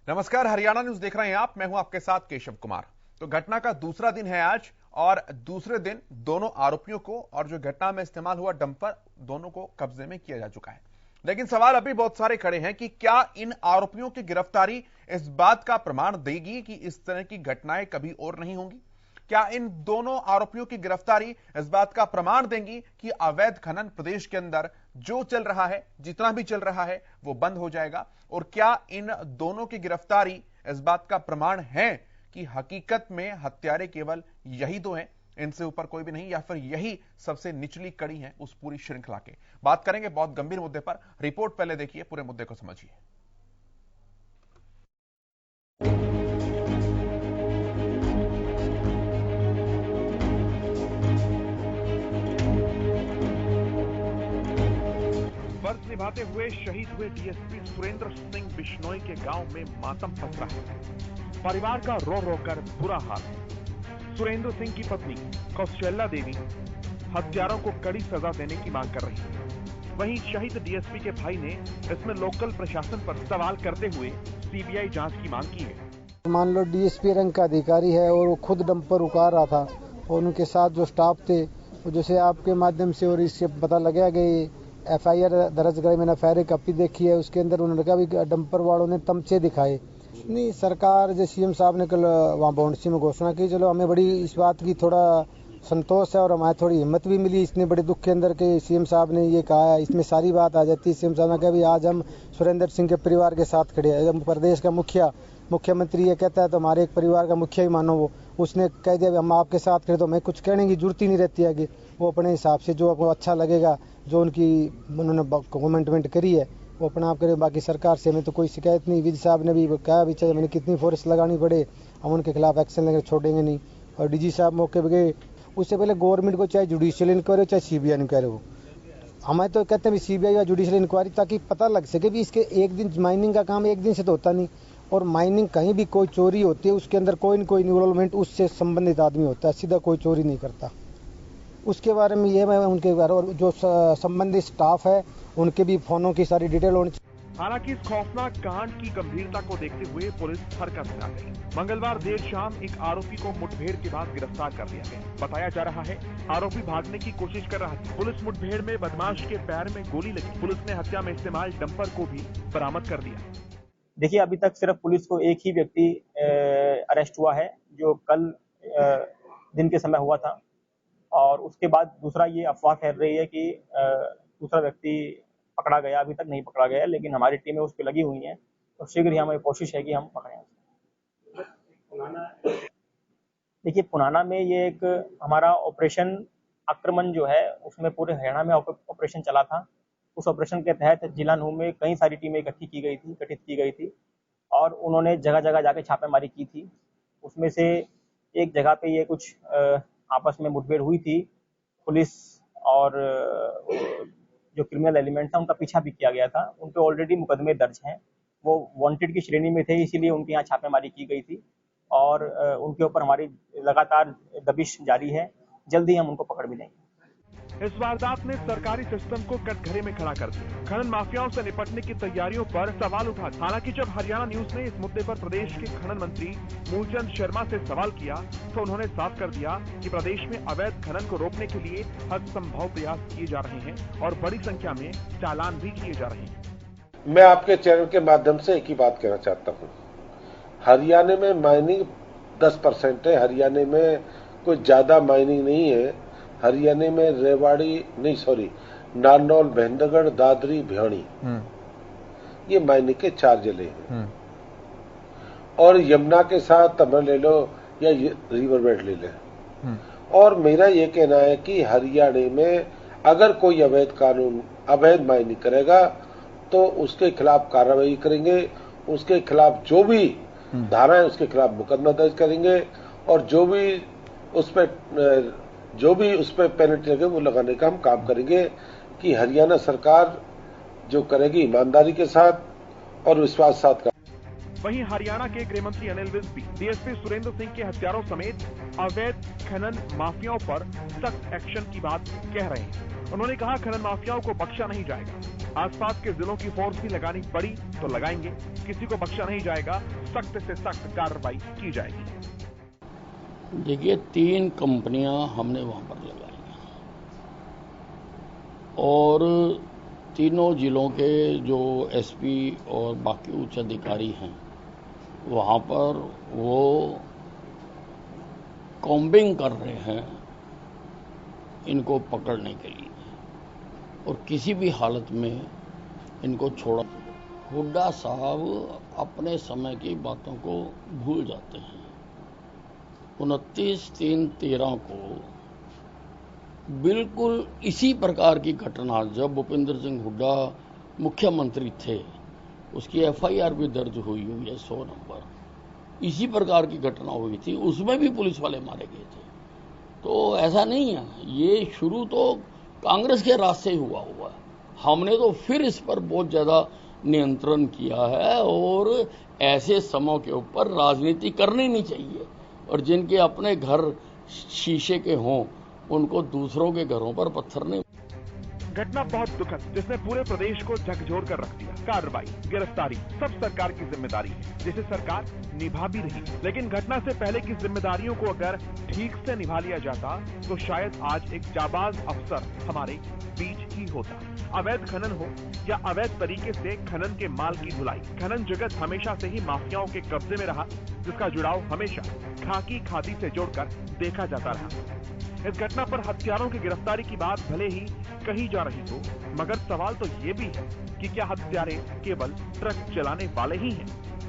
नमस्कार, हरियाणा न्यूज देख रहे हैं आप। मैं हूं आपके साथ केशव कुमार। तो घटना का दूसरा दिन है आज और दूसरे दिन दोनों आरोपियों को और जो घटना में इस्तेमाल हुआ डंपर दोनों को कब्जे में किया जा चुका है। लेकिन सवाल अभी बहुत सारे खड़े हैं कि क्या इन आरोपियों की गिरफ्तारी इस बात का प्रमाण देगी कि इस तरह की घटनाएं कभी और नहीं होंगी? क्या इन दोनों आरोपियों की गिरफ्तारी इस बात का प्रमाण देंगी कि अवैध खनन प्रदेश के अंदर जो चल रहा है, जितना भी चल रहा है, वो बंद हो जाएगा? और क्या इन दोनों की गिरफ्तारी इस बात का प्रमाण है कि हकीकत में हत्यारे केवल यही दो हैं, इनसे ऊपर कोई भी नहीं, या फिर यही सबसे निचली कड़ी है उस पूरी श्रृंखला के? बात करेंगे बहुत गंभीर मुद्दे पर। रिपोर्ट पहले देखिए, पूरे मुद्दे को समझिए। फर्ज निभाते हुए शहीद हुए डीएसपी सुरेंद्र सिंह बिश्नोई के गांव में मातम पसरा है। परिवार का रो रो कर बुरा हाल है। सुरेंद्र सिंह की पत्नी कौशल्या देवी हत्यारों को कड़ी सजा देने की मांग कर रही है। वहीं शहीद डीएसपी के भाई ने इसमें लोकल प्रशासन पर सवाल करते हुए सीबीआई जांच की मांग की है। मान लो डीएसपी रैंक का अधिकारी है और वो खुद डंपर उतार रहा था और उनके साथ जो स्टाफ थे, जैसे आपके माध्यम से और इससे पता लगा कि एफआईआर दर्ज कराई, मैंने एफआईआर कॉपी देखी है, उसके अंदर उन्होंने कहा भी डंपर वालों ने तमचे दिखाए। नहीं, सरकार जो सीएम साहब ने कल वहाँ बाउंड्री में घोषणा की, चलो हमें बड़ी इस बात की थोड़ा संतोष है और हमारी थोड़ी हिम्मत भी मिली इतने बड़े दुख के अंदर के सीएम साहब ने ये कहा है। इसमें सारी बात आ जाती है। सीएम साहब ने कहा भी आज हम सुरेंद्र सिंह के परिवार के साथ खड़े हैं। प्रदेश का मुख्यमंत्री ये कहता है तो हमारे एक परिवार का मुखिया ही मानो वो, उसने कह दिया हम आपके साथ खड़े, तो हमें कुछ कहने की जरूरत ही नहीं रहती है कि वो अपने हिसाब से जो आपको अच्छा लगेगा, जो उन्होंने कमेंटमेंट करी है वो अपना आप करें। बाकी सरकार से हमें तो कोई शिकायत नहीं। विधि साहब ने भी कहा भी चाहे मैंने कितनी फोर्स लगानी पड़े हम उनके खिलाफ एक्शन लेकर छोड़ेंगे नहीं। और डीजी साहब मौके पर गए, उससे पहले गवर्नमेंट को चाहे जुडिशियल इंक्वायरी हो चाहे सीबीआई इंक्वायरी हो, हमें तो कहते हैं सीबीआई या जुडिशियल इंक्वायरी, ताकि पता लग सके भी इसके एक दिन माइनिंग का काम एक दिन से तो होता नहीं, और माइनिंग कहीं भी कोई चोरी होती है उसके अंदर कोई न कोई इन्वॉल्वमेंट उससे संबंधित आदमी होता है, सीधा कोई चोरी नहीं करता। उसके बारे में ये मैं उनके बारे और जो संबंधित स्टाफ है उनके भी फोनों की सारी डिटेल होनी चाहिए। हालांकि इस खौफनाक कांड की गंभीरता को देखते हुए पुलिस हरकत में आ गई। मंगलवार देर शाम एक आरोपी को मुठभेड़ के बाद गिरफ्तार कर लिया गया। बताया जा रहा है आरोपी भागने की कोशिश कर रहा था। पुलिस मुठभेड़ में बदमाश के पैर में गोली लगी। पुलिस ने हत्या में इस्तेमाल डंपर को भी बरामद कर दिया। देखिए, अभी तक सिर्फ पुलिस को एक ही व्यक्ति अरेस्ट हुआ है जो कल दिन के समय हुआ था, और उसके बाद दूसरा ये अफवाह फैल रही है कि दूसरा व्यक्ति पकड़ा गया। अभी तक नहीं पकड़ा गया, लेकिन हमारी टीमें उस पर लगी हुई हैं और शीघ्र ही हमारी कोशिश है कि हम पकड़ें। देखिए, पुनाना में ये एक हमारा ऑपरेशन आक्रमण जो है उसमें पूरे हरियाणा में ऑपरेशन चला था। उस ऑपरेशन के तहत जिला नूह में कई सारी टीमें गठित की गई थी और उन्होंने जगह जगह जाके छापेमारी की थी। उसमें से एक जगह पे ये कुछ आपस में मुठभेड़ हुई थी। पुलिस और जो क्रिमिनल एलिमेंट था उनका पीछा भी किया गया था। उन पे ऑलरेडी मुकदमे दर्ज हैं, वो वांटेड की श्रेणी में थे, इसीलिए उनके यहाँ छापेमारी की गई थी और उनके ऊपर हमारी लगातार दबिश जारी है। जल्दी हम उनको पकड़ भी लेंगे। इस वारदात ने सरकारी सिस्टम को कटघरे में खड़ा कर दिया। खनन माफियाओं से निपटने की तैयारियों पर सवाल उठा। हालांकि जब हरियाणा न्यूज ने इस मुद्दे पर प्रदेश के खनन मंत्री मूलचंद शर्मा से सवाल किया तो उन्होंने साफ कर दिया कि प्रदेश में अवैध खनन को रोकने के लिए हर संभव प्रयास किए जा रहे हैं और बड़ी संख्या में चालान भी किए जा रहे हैं। मैं आपके चैनल के माध्यम से एक ही बात कहना चाहता हूँ, हरियाणा में माइनिंग 10% है। हरियाणा में कोई ज्यादा माइनिंग नहीं है। हरियाणा में नारनौल, महेंद्रगढ़, दादरी, भिवानी, ये मायने के 4 जिले हैं। और यमुना के साथ तमिल ले लो या रिवर बेल्ट ले लें। और मेरा ये कहना है कि हरियाणा में अगर कोई अवैध माइनिंग करेगा तो उसके खिलाफ कार्रवाई करेंगे, उसके खिलाफ जो भी धारा है उसके खिलाफ मुकदमा दर्ज करेंगे और जो भी उस पर पेनल्टी लगे वो लगाने का हम काम करेंगे कि हरियाणा सरकार जो करेगी ईमानदारी के साथ और विश्वास के साथ। वहीं हरियाणा के गृह मंत्री अनिल विज भी डीएसपी सुरेंद्र सिंह के हत्यारों समेत अवैध खनन माफियाओं पर सख्त एक्शन की बात कह रहे हैं। उन्होंने कहा खनन माफियाओं को बख्शा नहीं जाएगा। आसपास के जिलों की फोर्स भी लगानी पड़ी तो लगाएंगे, किसी को बख्शा नहीं जाएगा, सख्त से सख्त कार्रवाई की जाएगी। देखिए 3 कंपनियां हमने वहां पर लगाई और तीनों जिलों के जो एसपी और बाकी उच्च अधिकारी हैं वहां पर वो कॉम्बिंग कर रहे हैं इनको पकड़ने के लिए और किसी भी हालत में इनको छोड़ा। हुड्डा साहब अपने समय की बातों को भूल जाते हैं। 29/3/13 को बिल्कुल इसी प्रकार की घटना, जब भूपेंद्र सिंह हुड्डा मुख्यमंत्री थे, उसकी एफआईआर भी दर्ज हुई है 100 नंबर, इसी प्रकार की घटना हुई थी, उसमें भी पुलिस वाले मारे गए थे। तो ऐसा नहीं है, ये शुरू तो कांग्रेस के राज से हुआ है। हमने तो फिर इस पर बहुत ज्यादा नियंत्रण किया है और ऐसे समयों के ऊपर राजनीति करनी नहीं चाहिए और जिनके अपने घर शीशे के हों उनको दूसरों के घरों पर पत्थर नहीं। घटना बहुत दुखद, जिसने पूरे प्रदेश को झकझोर कर रख दिया। कार्रवाई, गिरफ्तारी सब सरकार की जिम्मेदारी है, जिसे सरकार निभा भी रही। लेकिन घटना से पहले की जिम्मेदारियों को अगर ठीक से निभा लिया जाता तो शायद आज एक जाबाज अफसर हमारे बीच ही होता। अवैध खनन हो या अवैध तरीके से खनन के माल की ढुलाई, खनन जगत हमेशा से ही माफियाओं के कब्जे में रहा, जिसका जुड़ाव हमेशा खाकी खादी से जोड़कर देखा जाता रहा। इस घटना पर हत्यारों की गिरफ्तारी की बात भले ही कही जा रही हो, मगर सवाल तो ये भी है कि क्या हत्यारे केवल ट्रक चलाने वाले ही हैं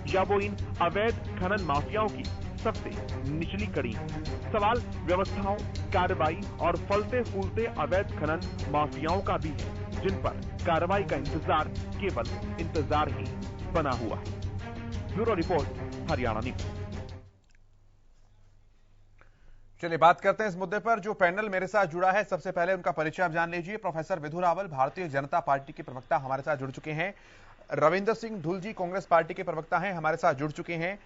या वो इन अवैध खनन माफियाओं की सबसे निचली कड़ी है। सवाल व्यवस्थाओं, कार्रवाई और फलते फूलते अवैध खनन माफियाओं का भी है, जिन पर कार्रवाई का इंतजार केवल इंतजार ही बना हुआ है। Bureau report, Haryana news. चलिए बात करते हैं इस मुद्दे पर। जो पैनल मेरे साथ जुड़ा है, सबसे पहले उनका परिचय आप जान लीजिए। प्रोफेसर विधु रावल, भारतीय जनता पार्टी के प्रवक्ता, हमारे साथ जुड़ चुके हैं। रविंदर सिंह ढुल जी, कांग्रेस पार्टी के प्रवक्ता हैं, हमारे साथ जुड़ चुके हैं।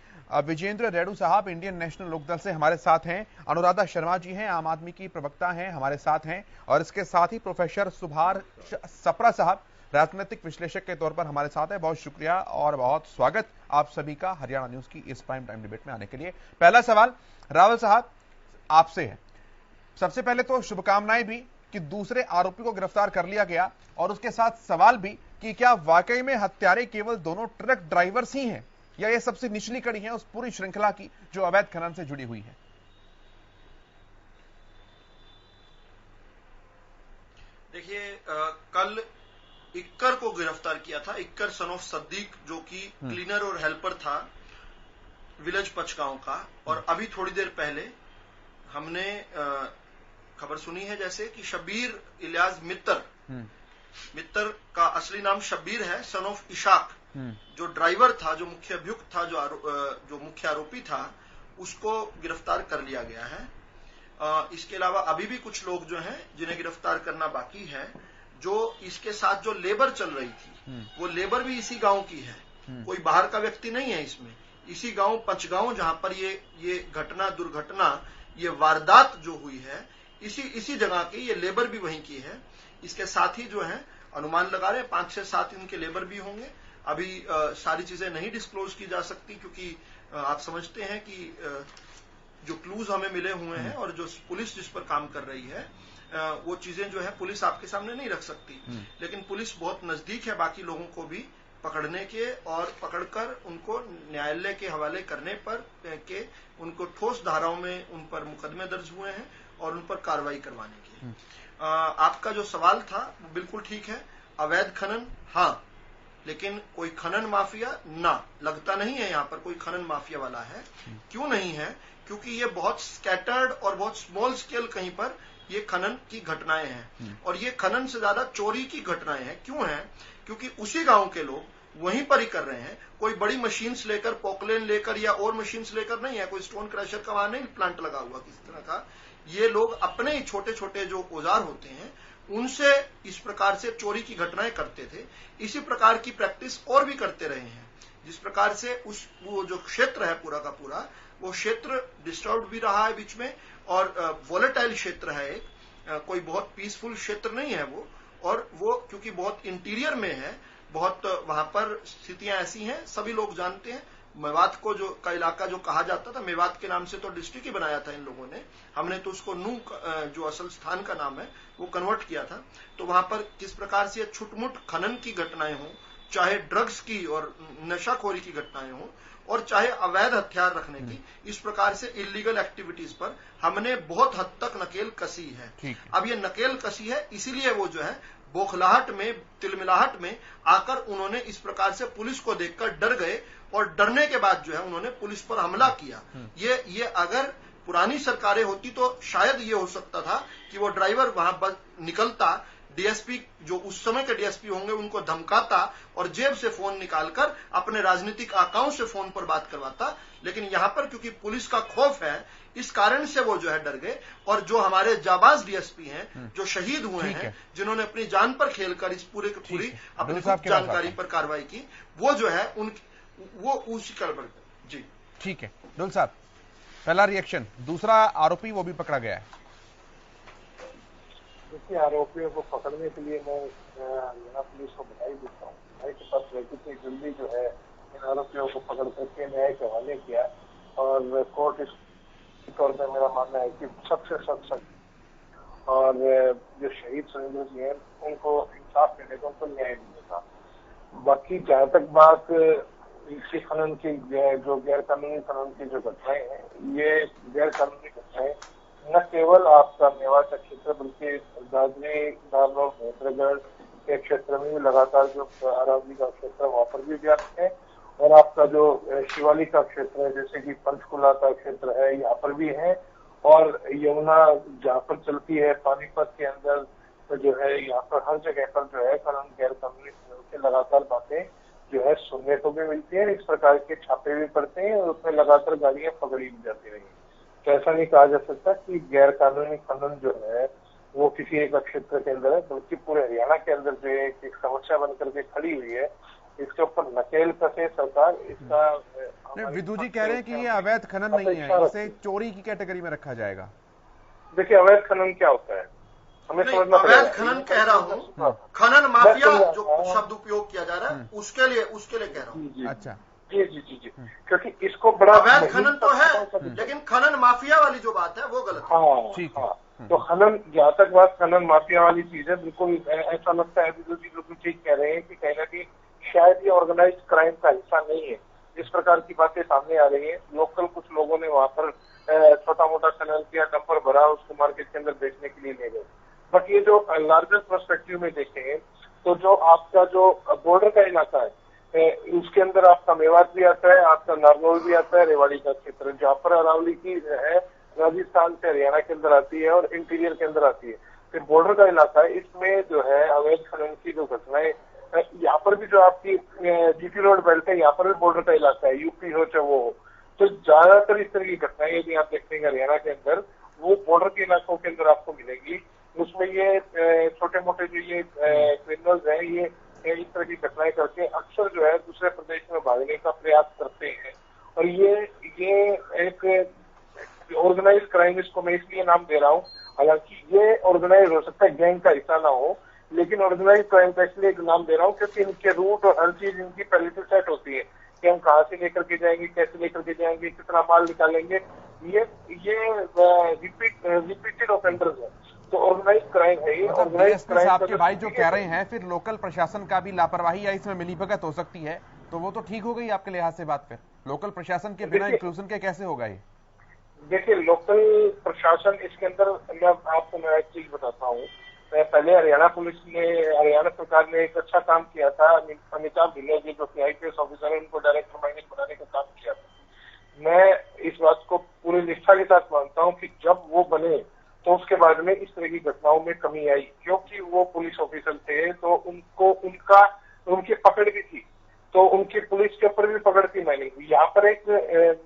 विजेंद्र रेड्डू साहब इंडियन नेशनल लोकदल से हमारे साथ हैं। अनुराधा शर्मा जी हैं, आम आदमी की प्रवक्ता हैं, हमारे साथ हैं। और इसके साथ ही प्रोफेसर सुभाष सप्रा साहब राजनीतिक विश्लेषक के तौर पर हमारे साथ है। बहुत शुक्रिया और बहुत स्वागत आप सभी का हरियाणा न्यूज की इस प्राइम टाइम डिबेट में आने के लिए। पहला सवाल रावल साहब आपसे है। सबसे पहले तो शुभकामनाएं भी कि दूसरे आरोपी को गिरफ्तार कर लिया गया, और उसके साथ सवाल भी कि क्या वाकई में हत्यारे केवल दोनों ट्रक ड्राइवर्स ही हैं या ये सबसे निचली कड़ी है उस पूरी श्रृंखला की जो अवैध खनन से जुड़ी हुई है? देखिए, कल इक्कर को गिरफ्तार किया था। इक्कर सन ऑफ सद्दीक, जो कि क्लीनर और हेल्पर था विलेज पचगांव का। और अभी थोड़ी देर पहले हमने खबर सुनी है जैसे कि शब्बीर इलियास मित्तर का असली नाम शब्बीर है, सन ऑफ इशाक, जो ड्राइवर था, जो मुख्य अभियुक्त था, जो मुख्य आरोपी था, उसको गिरफ्तार कर लिया गया है। इसके अलावा अभी भी कुछ लोग जो हैं जिन्हें गिरफ्तार करना बाकी है। जो इसके साथ जो लेबर चल रही थी वो लेबर भी इसी गांव की है, कोई बाहर का व्यक्ति नहीं है इसमें। इसी गांव पचगांव जहां पर ये घटना, दुर्घटना, ये वारदात जो हुई है, इसी जगह की ये लेबर भी वहीं की है। इसके साथ ही जो है अनुमान लगा रहे हैं 5 से 7 इनके लेबर भी होंगे। अभी सारी चीजें नहीं डिस्क्लोज की जा सकती क्योंकि आप समझते हैं कि जो क्लूज हमें मिले हुए हैं और जो पुलिस जिस पर काम कर रही है वो चीजें जो है पुलिस आपके सामने नहीं रख सकती। लेकिन पुलिस बहुत नजदीक है बाकी लोगों को भी पकड़ने के, और पकड़कर उनको न्यायालय के हवाले करने पर के उनको ठोस धाराओं में उन पर मुकदमे दर्ज हुए हैं और उन पर कार्रवाई करवाने की। आपका जो सवाल था वो बिल्कुल ठीक है। अवैध खनन हाँ, लेकिन कोई खनन माफिया ना, लगता नहीं है यहाँ पर कोई खनन माफिया वाला है। क्यों नहीं है? क्योंकि ये बहुत स्कैटर्ड और बहुत स्मॉल स्केल कहीं पर ये खनन की घटनाएं हैं, और ये खनन से ज्यादा चोरी की घटनाएं हैं। क्यों है? क्योंकि उसी गांव के लोग वहीं पर ही कर रहे हैं। कोई बड़ी मशीन्स लेकर, पोकलेन लेकर या और मशीन्स लेकर नहीं है, कोई स्टोन क्रशर का वहां नहीं प्लांट लगा हुआ किसी तरह का। ये लोग अपने ही छोटे छोटे जो औजार होते हैं उनसे इस प्रकार से चोरी की घटनाएं करते थे। इसी प्रकार की प्रैक्टिस और भी करते रहे हैं। जिस प्रकार से वो जो क्षेत्र है पूरा का पूरा, वो क्षेत्र डिस्टर्ब भी रहा है बीच में, और वोलेटाइल क्षेत्र है एक, कोई बहुत पीसफुल क्षेत्र नहीं है वो। और वो क्योंकि बहुत इंटीरियर में है, बहुत वहां पर स्थितियां ऐसी हैं, सभी लोग जानते हैं। मेवात को जो का इलाका जो कहा जाता था, मेवात के नाम से तो डिस्ट्रिक्ट ही बनाया था इन लोगों ने, हमने तो उसको नू जो असल स्थान का नाम है वो कन्वर्ट किया था। तो वहां पर किस प्रकार से छुटमुट खनन की घटनाएं हों, चाहे ड्रग्स की और नशाखोरी की घटनाएं हों, और चाहे अवैध हथियार रखने की, इस प्रकार से इलीगल एक्टिविटीज पर हमने बहुत हद तक नकेल कसी है। अब ये नकेल कसी है, इसीलिए वो जो है बौखलाहट में, तिलमिलाहट में आकर उन्होंने इस प्रकार से पुलिस को देखकर डर गए, और डरने के बाद जो है उन्होंने पुलिस पर हमला किया। ये अगर पुरानी सरकारें होती तो शायद ये हो सकता था कि वो ड्राइवर वहां बस निकलता, डीएसपी जो उस समय के डीएसपी होंगे उनको धमकाता और जेब से फोन निकालकर अपने राजनीतिक आकाओं से फोन पर बात करवाता। लेकिन यहां पर क्योंकि पुलिस का खौफ है, इस कारण से वो जो है डर गए, और जो हमारे जाबाज डीएसपी हैं, जो शहीद हुए हैं, जिन्होंने अपनी जान पर खेलकर इस पूरे की पूरी अपनी जानकारी पर कार्रवाई की, वो जो है वो उसी पर। जी ठीक है डोल साहब, पहला रिएक्शन। दूसरा आरोपी वो भी पकड़ा गया है। देखिए, आरोपियों को पकड़ने के लिए मैं हरियाणा पुलिस को बधाई देता हूँ। न्याय के पास इतनी जल्दी जो है इन आरोपियों को पकड़ करके न्याय के हवाले किया, और कोर्ट इस तौर पर मेरा मानना है कि सबसे सख्त और जो शहीद सुरेंद्र जी हैं उनको इंसाफ मिलेगा, उनको न्याय मिलेगा। बाकी जहाँ तक बात इसी खनन की, जो गैर कानूनी खनन की जो घटनाएं हैं, ये गैर कानूनी घटनाएं न केवल आपका मेवात का क्षेत्र बल्कि दादरी, नारनौल, महेंद्रगढ़ के क्षेत्र में भी लगातार जो अरावली का क्षेत्र वहां पर भी व्याप्त है, और आपका जो शिवालिक का क्षेत्र है, जैसे कि पंचकुला का क्षेत्र है, यहाँ पर भी है, और यमुना जहाँ पर चलती है पानीपत के अंदर तो जो है यहाँ पर हर जगह पर जो है खनन गैर कानूनी के लगातार बातें जो है सुनने को भी मिलती है। इस प्रकार के छापे भी पड़ते हैं और उसमें लगातार गाड़ियां पकड़ी भी जाती रही। तो ऐसा नहीं कहा जा सकता कि गैर कानूनी खनन जो है वो किसी एक क्षेत्र के अंदर है, बल्कि पूरे हरियाणा के अंदर जो एक समस्या बनकर के खड़ी हुई है। इसके ऊपर नकेल कसे सरकार, इसका विदु जी कह रहे हैं कि ये अवैध खनन नहीं है, इसे चोरी की कैटेगरी में रखा जाएगा। देखिए, अवैध खनन क्या होता है हमें समझना पड़ेगा। अवैध खनन कह रहा हूँ, खनन माफिया जो शब्द उपयोग किया जा रहा है उसके लिए कह रहा हूँ। अच्छा, जी जी जी जी, क्योंकि इसको बड़ा अवैध खनन तो है, लेकिन खनन माफिया वाली जो बात है वो गलत है। हाँ, तो खनन, जहाँ तक बात खनन माफिया वाली चीज है, बिल्कुल ऐसा लगता है विदु जी बिल्कुल ठीक कह रहे हैं कि कहीं ना कहीं शायद ये ऑर्गेनाइज्ड क्राइम का हिस्सा नहीं है। इस प्रकार की बातें सामने आ रही है। लोकल कुछ लोगों ने वहां पर छोटा मोटा खनन किया, डंपर भरा, उसको मार्केट के अंदर बेचने के लिए ले गए। बट ये जो लार्जर पर्सपेक्टिव में देखें तो जो आपका जो बॉर्डर का इलाका है उसके अंदर आपका मेवात भी आता है, आपका नारनौल भी आता है, रेवाड़ी का क्षेत्र जहाँ पर अरावली की है राजस्थान से हरियाणा के अंदर आती है और इंटीरियर के अंदर आती है। फिर बॉर्डर का इलाका है, इसमें जो है अवैध खनन की जो घटनाएं, यहाँ पर भी जो आपकी जीटी रोड बेल्ट है, यहाँ पर भी बॉर्डर का इलाका है, यूपी हो चाहे वो हो, तो ज्यादातर इस तरह की घटनाएं यदि आप देखेंगे हरियाणा के अंदर वो बॉर्डर के इलाकों के अंदर आपको मिलेगी। उसमें ये छोटे मोटे जो ये क्रिमिनल्स हैं, ये इस तरह की घटनाएं करके अक्सर जो है दूसरे प्रदेश में भागने का प्रयास करते हैं। और ये एक ऑर्गेनाइज क्राइम, इसको मैं इसलिए नाम दे रहा हूँ, हालांकि ये ऑर्गेनाइज हो सकता है गैंग का हिस्सा ना हो, लेकिन ऑर्गेनाइज क्राइम का इसलिए एक नाम दे रहा हूँ क्योंकि इनके रूट और हर चीज इनकी पहले से सेट होती है कि हम कहाँ से लेकर के जाएंगे, कैसे लेकर के जाएंगे, कितना माल निकालेंगे। ये रिपीटेड ऑफेंडर्स है, तो ऑर्गेनाइज क्राइम है ये। ऑर्गेनाइज क्राइम आपके भाई जो कह रहे हैं, फिर लोकल प्रशासन का भी लापरवाही या इसमें मिलीभगत हो सकती है, तो वो तो ठीक हो गई आपके लिहाज से बात। फिर लोकल प्रशासन के बिना इंक्लूजन के कैसे होगा ये? देखिए, लोकल प्रशासन इसके अंदर, मैं आपको मैं एक चीज बताता हूँ। पहले हरियाणा पुलिस ने, हरियाणा सरकार ने एक अच्छा काम किया था। अमिताभ भिल्ले जी जो कि आईपीएस ऑफिसर है, उनको डायरेक्टर माइनिंग बनाने का काम किया था। मैं इस बात को पूरी निष्ठा के साथ मानता हूँ कि जब वो बने तो उसके बाद में इस तरह की घटनाओं में कमी आई, क्योंकि वो पुलिस ऑफिसर थे तो उनकी पकड़ भी थी, तो उनकी पुलिस के ऊपर भी पकड़ थी माइनिंग। यहाँ पर एक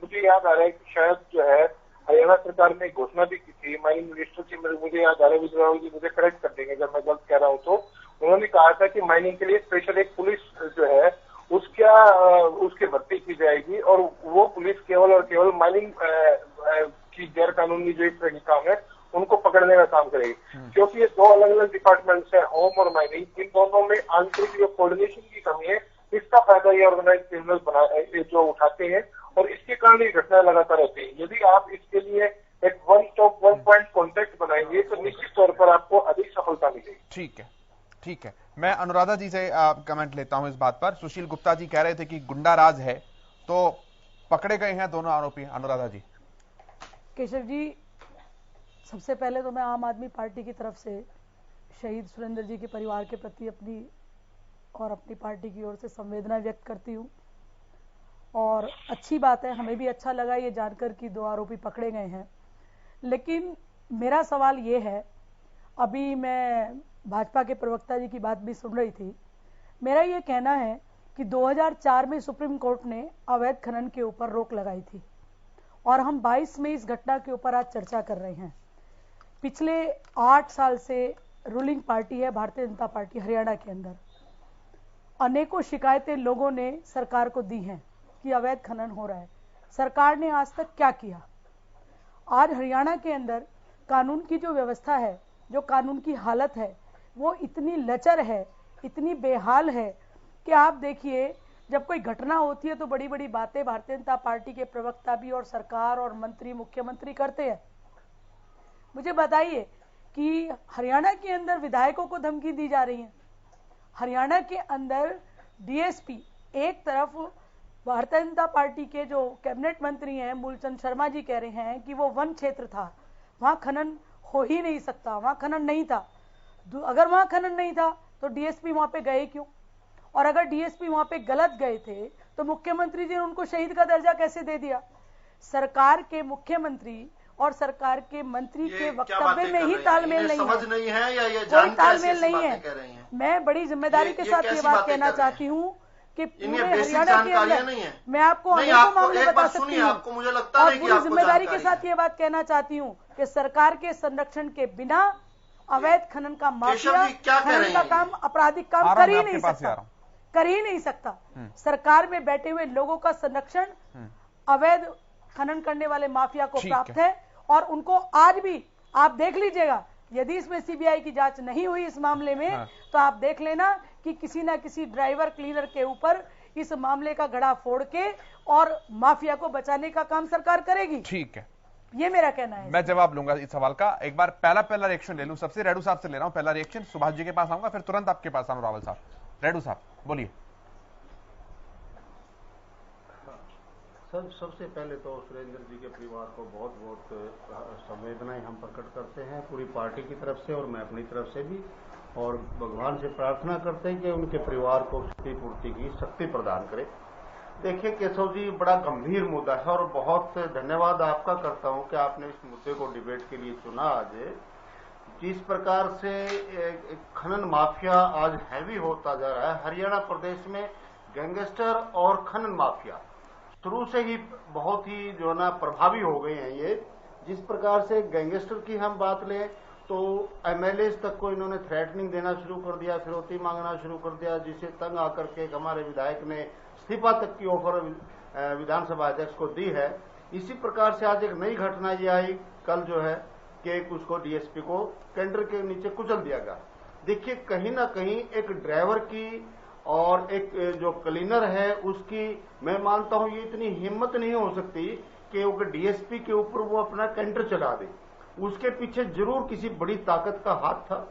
मुझे याद आ रहा है कि शायद जो है हरियाणा सरकार ने घोषणा भी की थी माइनिंग मिनिस्टर की, मुझे याद आ रहा है, विजय जी मुझे करेक्ट कर देंगे अगर मैं गलत कह रहा हूँ तो। उन्होंने कहा था कि माइनिंग के लिए स्पेशल एक पुलिस जो है उसकी भर्ती की जाएगी, और वो पुलिस केवल और केवल माइनिंग की गैर कानूनी जो इस तरह की काम है उनको पकड़ने का काम करेगी। क्योंकि ये दो अलग अलग डिपार्टमेंट्स हैं, होम और माइनिंग, इन दोनों में आंतरिक जो कोऑर्डिनेशन की कमी है, इसका फायदा ये ऑर्गेनाइज क्रिमिनल जो उठाते हैं और इसके कारण ये घटनाएं लगातार होती है। यदि आप इसके लिए एक one stop one point contact बनाएंगे तो निश्चित तौर पर आपको अधिक सफलता मिलेगी। ठीक है। मैं अनुराधा जी से कमेंट लेता हूं इस बात पर। सुशील गुप्ता जी कह रहे थे कि गुंडा राज है, तो पकड़े गए हैं दोनों आरोपी। अनुराधा जी। केशव जी, सबसे पहले तो मैं आम आदमी पार्टी की तरफ से शहीद सुरेंद्र जी के परिवार के प्रति अपनी पार्टी की ओर से संवेदना व्यक्त करती हूँ। और अच्छी बात है, हमें भी अच्छा लगा ये जानकर कि 2 आरोपी पकड़े गए हैं। लेकिन मेरा सवाल ये है, अभी मैं भाजपा के प्रवक्ता जी की बात भी सुन रही थी, मेरा ये कहना है कि 2004 में सुप्रीम कोर्ट ने अवैध खनन के ऊपर रोक लगाई थी और हम 22 में इस घटना के ऊपर आज चर्चा कर रहे हैं। पिछले 8 साल से रूलिंग पार्टी है भारतीय जनता पार्टी हरियाणा के अंदर। अनेकों शिकायतें लोगों ने सरकार को दी हैं कि अवैध खनन हो रहा है। सरकार ने आज तक क्या किया? आज हरियाणा के अंदर कानून की जो व्यवस्था है, जो कानून की हालत है, वो इतनी लचर है, इतनी बेहाल है कि आप देखिए, जब कोई घटना होती है तो बड़ी बड़ी बातें भारतीय जनता पार्टी के प्रवक्ता भी और सरकार और मंत्री, मुख्यमंत्री करते हैं। मुझे बताइए कि हरियाणा के अंदर विधायकों को धमकी दी जा रही है। हरियाणा के अंदर डीएसपी, एक तरफ भारतीय जनता पार्टी के जो कैबिनेट मंत्री हैं मूलचंद शर्मा जी कह रहे हैं कि वो वन क्षेत्र था, वहां खनन हो ही नहीं सकता, वहां खनन नहीं था। अगर वहां खनन नहीं था तो डीएसपी वहां पे गए क्यों? और अगर डीएसपी वहां पे गलत गए थे तो मुख्यमंत्री जी ने उनको शहीद का दर्जा कैसे दे दिया? सरकार के मुख्यमंत्री और सरकार के मंत्री के वक्तव्य में ही तालमेल नहीं है। समझ नहीं है या ये कोई तालमेल नहीं है। मैं बड़ी जिम्मेदारी के साथ ये बात कहना चाहती हूँ कि पूरे हरियाणा के अंदर मैं आपको अनेकों मामले बता सकती हूँ आपको, मुझे लगता है पूरी जिम्मेदारी के साथ ये बात कहना चाहती हूँ कि सरकार के संरक्षण के बिना अवैध खनन का माफिया, खनन का काम, आपराधिक काम कर ही नहीं सकता। सरकार में बैठे हुए लोगों का संरक्षण अवैध खनन करने वाले माफिया को प्राप्त है और उनको आज भी आप देख लीजिएगा, यदि इसमें सीबीआई की जांच नहीं हुई इस मामले में तो आप देख लेना कि किसी ना किसी ड्राइवर क्लीनर के ऊपर इस मामले का घड़ा फोड़ के और माफिया को बचाने का काम सरकार करेगी। ठीक है, ये मेरा कहना है। मैं जवाब लूंगा इस सवाल का। एक बार पहला रिएक्शन ले लूं। सबसे रेडू साहब से ले रहा हूं पहला रिएक्शन। सुभाष जी के पास आऊंगा, फिर तुरंत आपके पास आऊंगा रावल साहब। रेडू साहब बोलिए। सबसे पहले तो सुरेंद्र जी के परिवार को बहुत बहुत संवेदनाएं हम प्रकट करते हैं पूरी पार्टी की तरफ से और मैं अपनी तरफ से भी, और भगवान से प्रार्थना करते हैं कि उनके परिवार को क्षतिपूर्ति की शक्ति प्रदान करे। देखिए केशव जी, बड़ा गंभीर मुद्दा है और बहुत धन्यवाद आपका करता हूं कि आपने इस मुद्दे को डिबेट के लिए चुना। आज जिस प्रकार से खनन माफिया आज हैवी होता जा रहा है हरियाणा प्रदेश में, गैंगस्टर और खनन माफिया शुरू से ही बहुत ही जो ना प्रभावी हो गए हैं। ये जिस प्रकार से गैंगस्टर की हम बात लें तो एमएलए तक को इन्होंने थ्रेटनिंग देना शुरू कर दिया, फिरौती मांगना शुरू कर दिया, जिससे तंग आकर के हमारे विधायक ने इस्तीफा तक की ऑफर विधानसभा अध्यक्ष को दी है। इसी प्रकार से आज एक नई घटना ये आई कल जो है कि उसको डीएसपी को टेंडर के नीचे कुचल दिया गया। देखिए कहीं ना कहीं एक ड्राइवर की और एक जो क्लीनर है उसकी, मैं मानता हूं ये इतनी हिम्मत नहीं हो सकती कि वो डीएसपी के ऊपर वो अपना टेंडर चढ़ा दे। उसके पीछे जरूर किसी बड़ी ताकत का हाथ था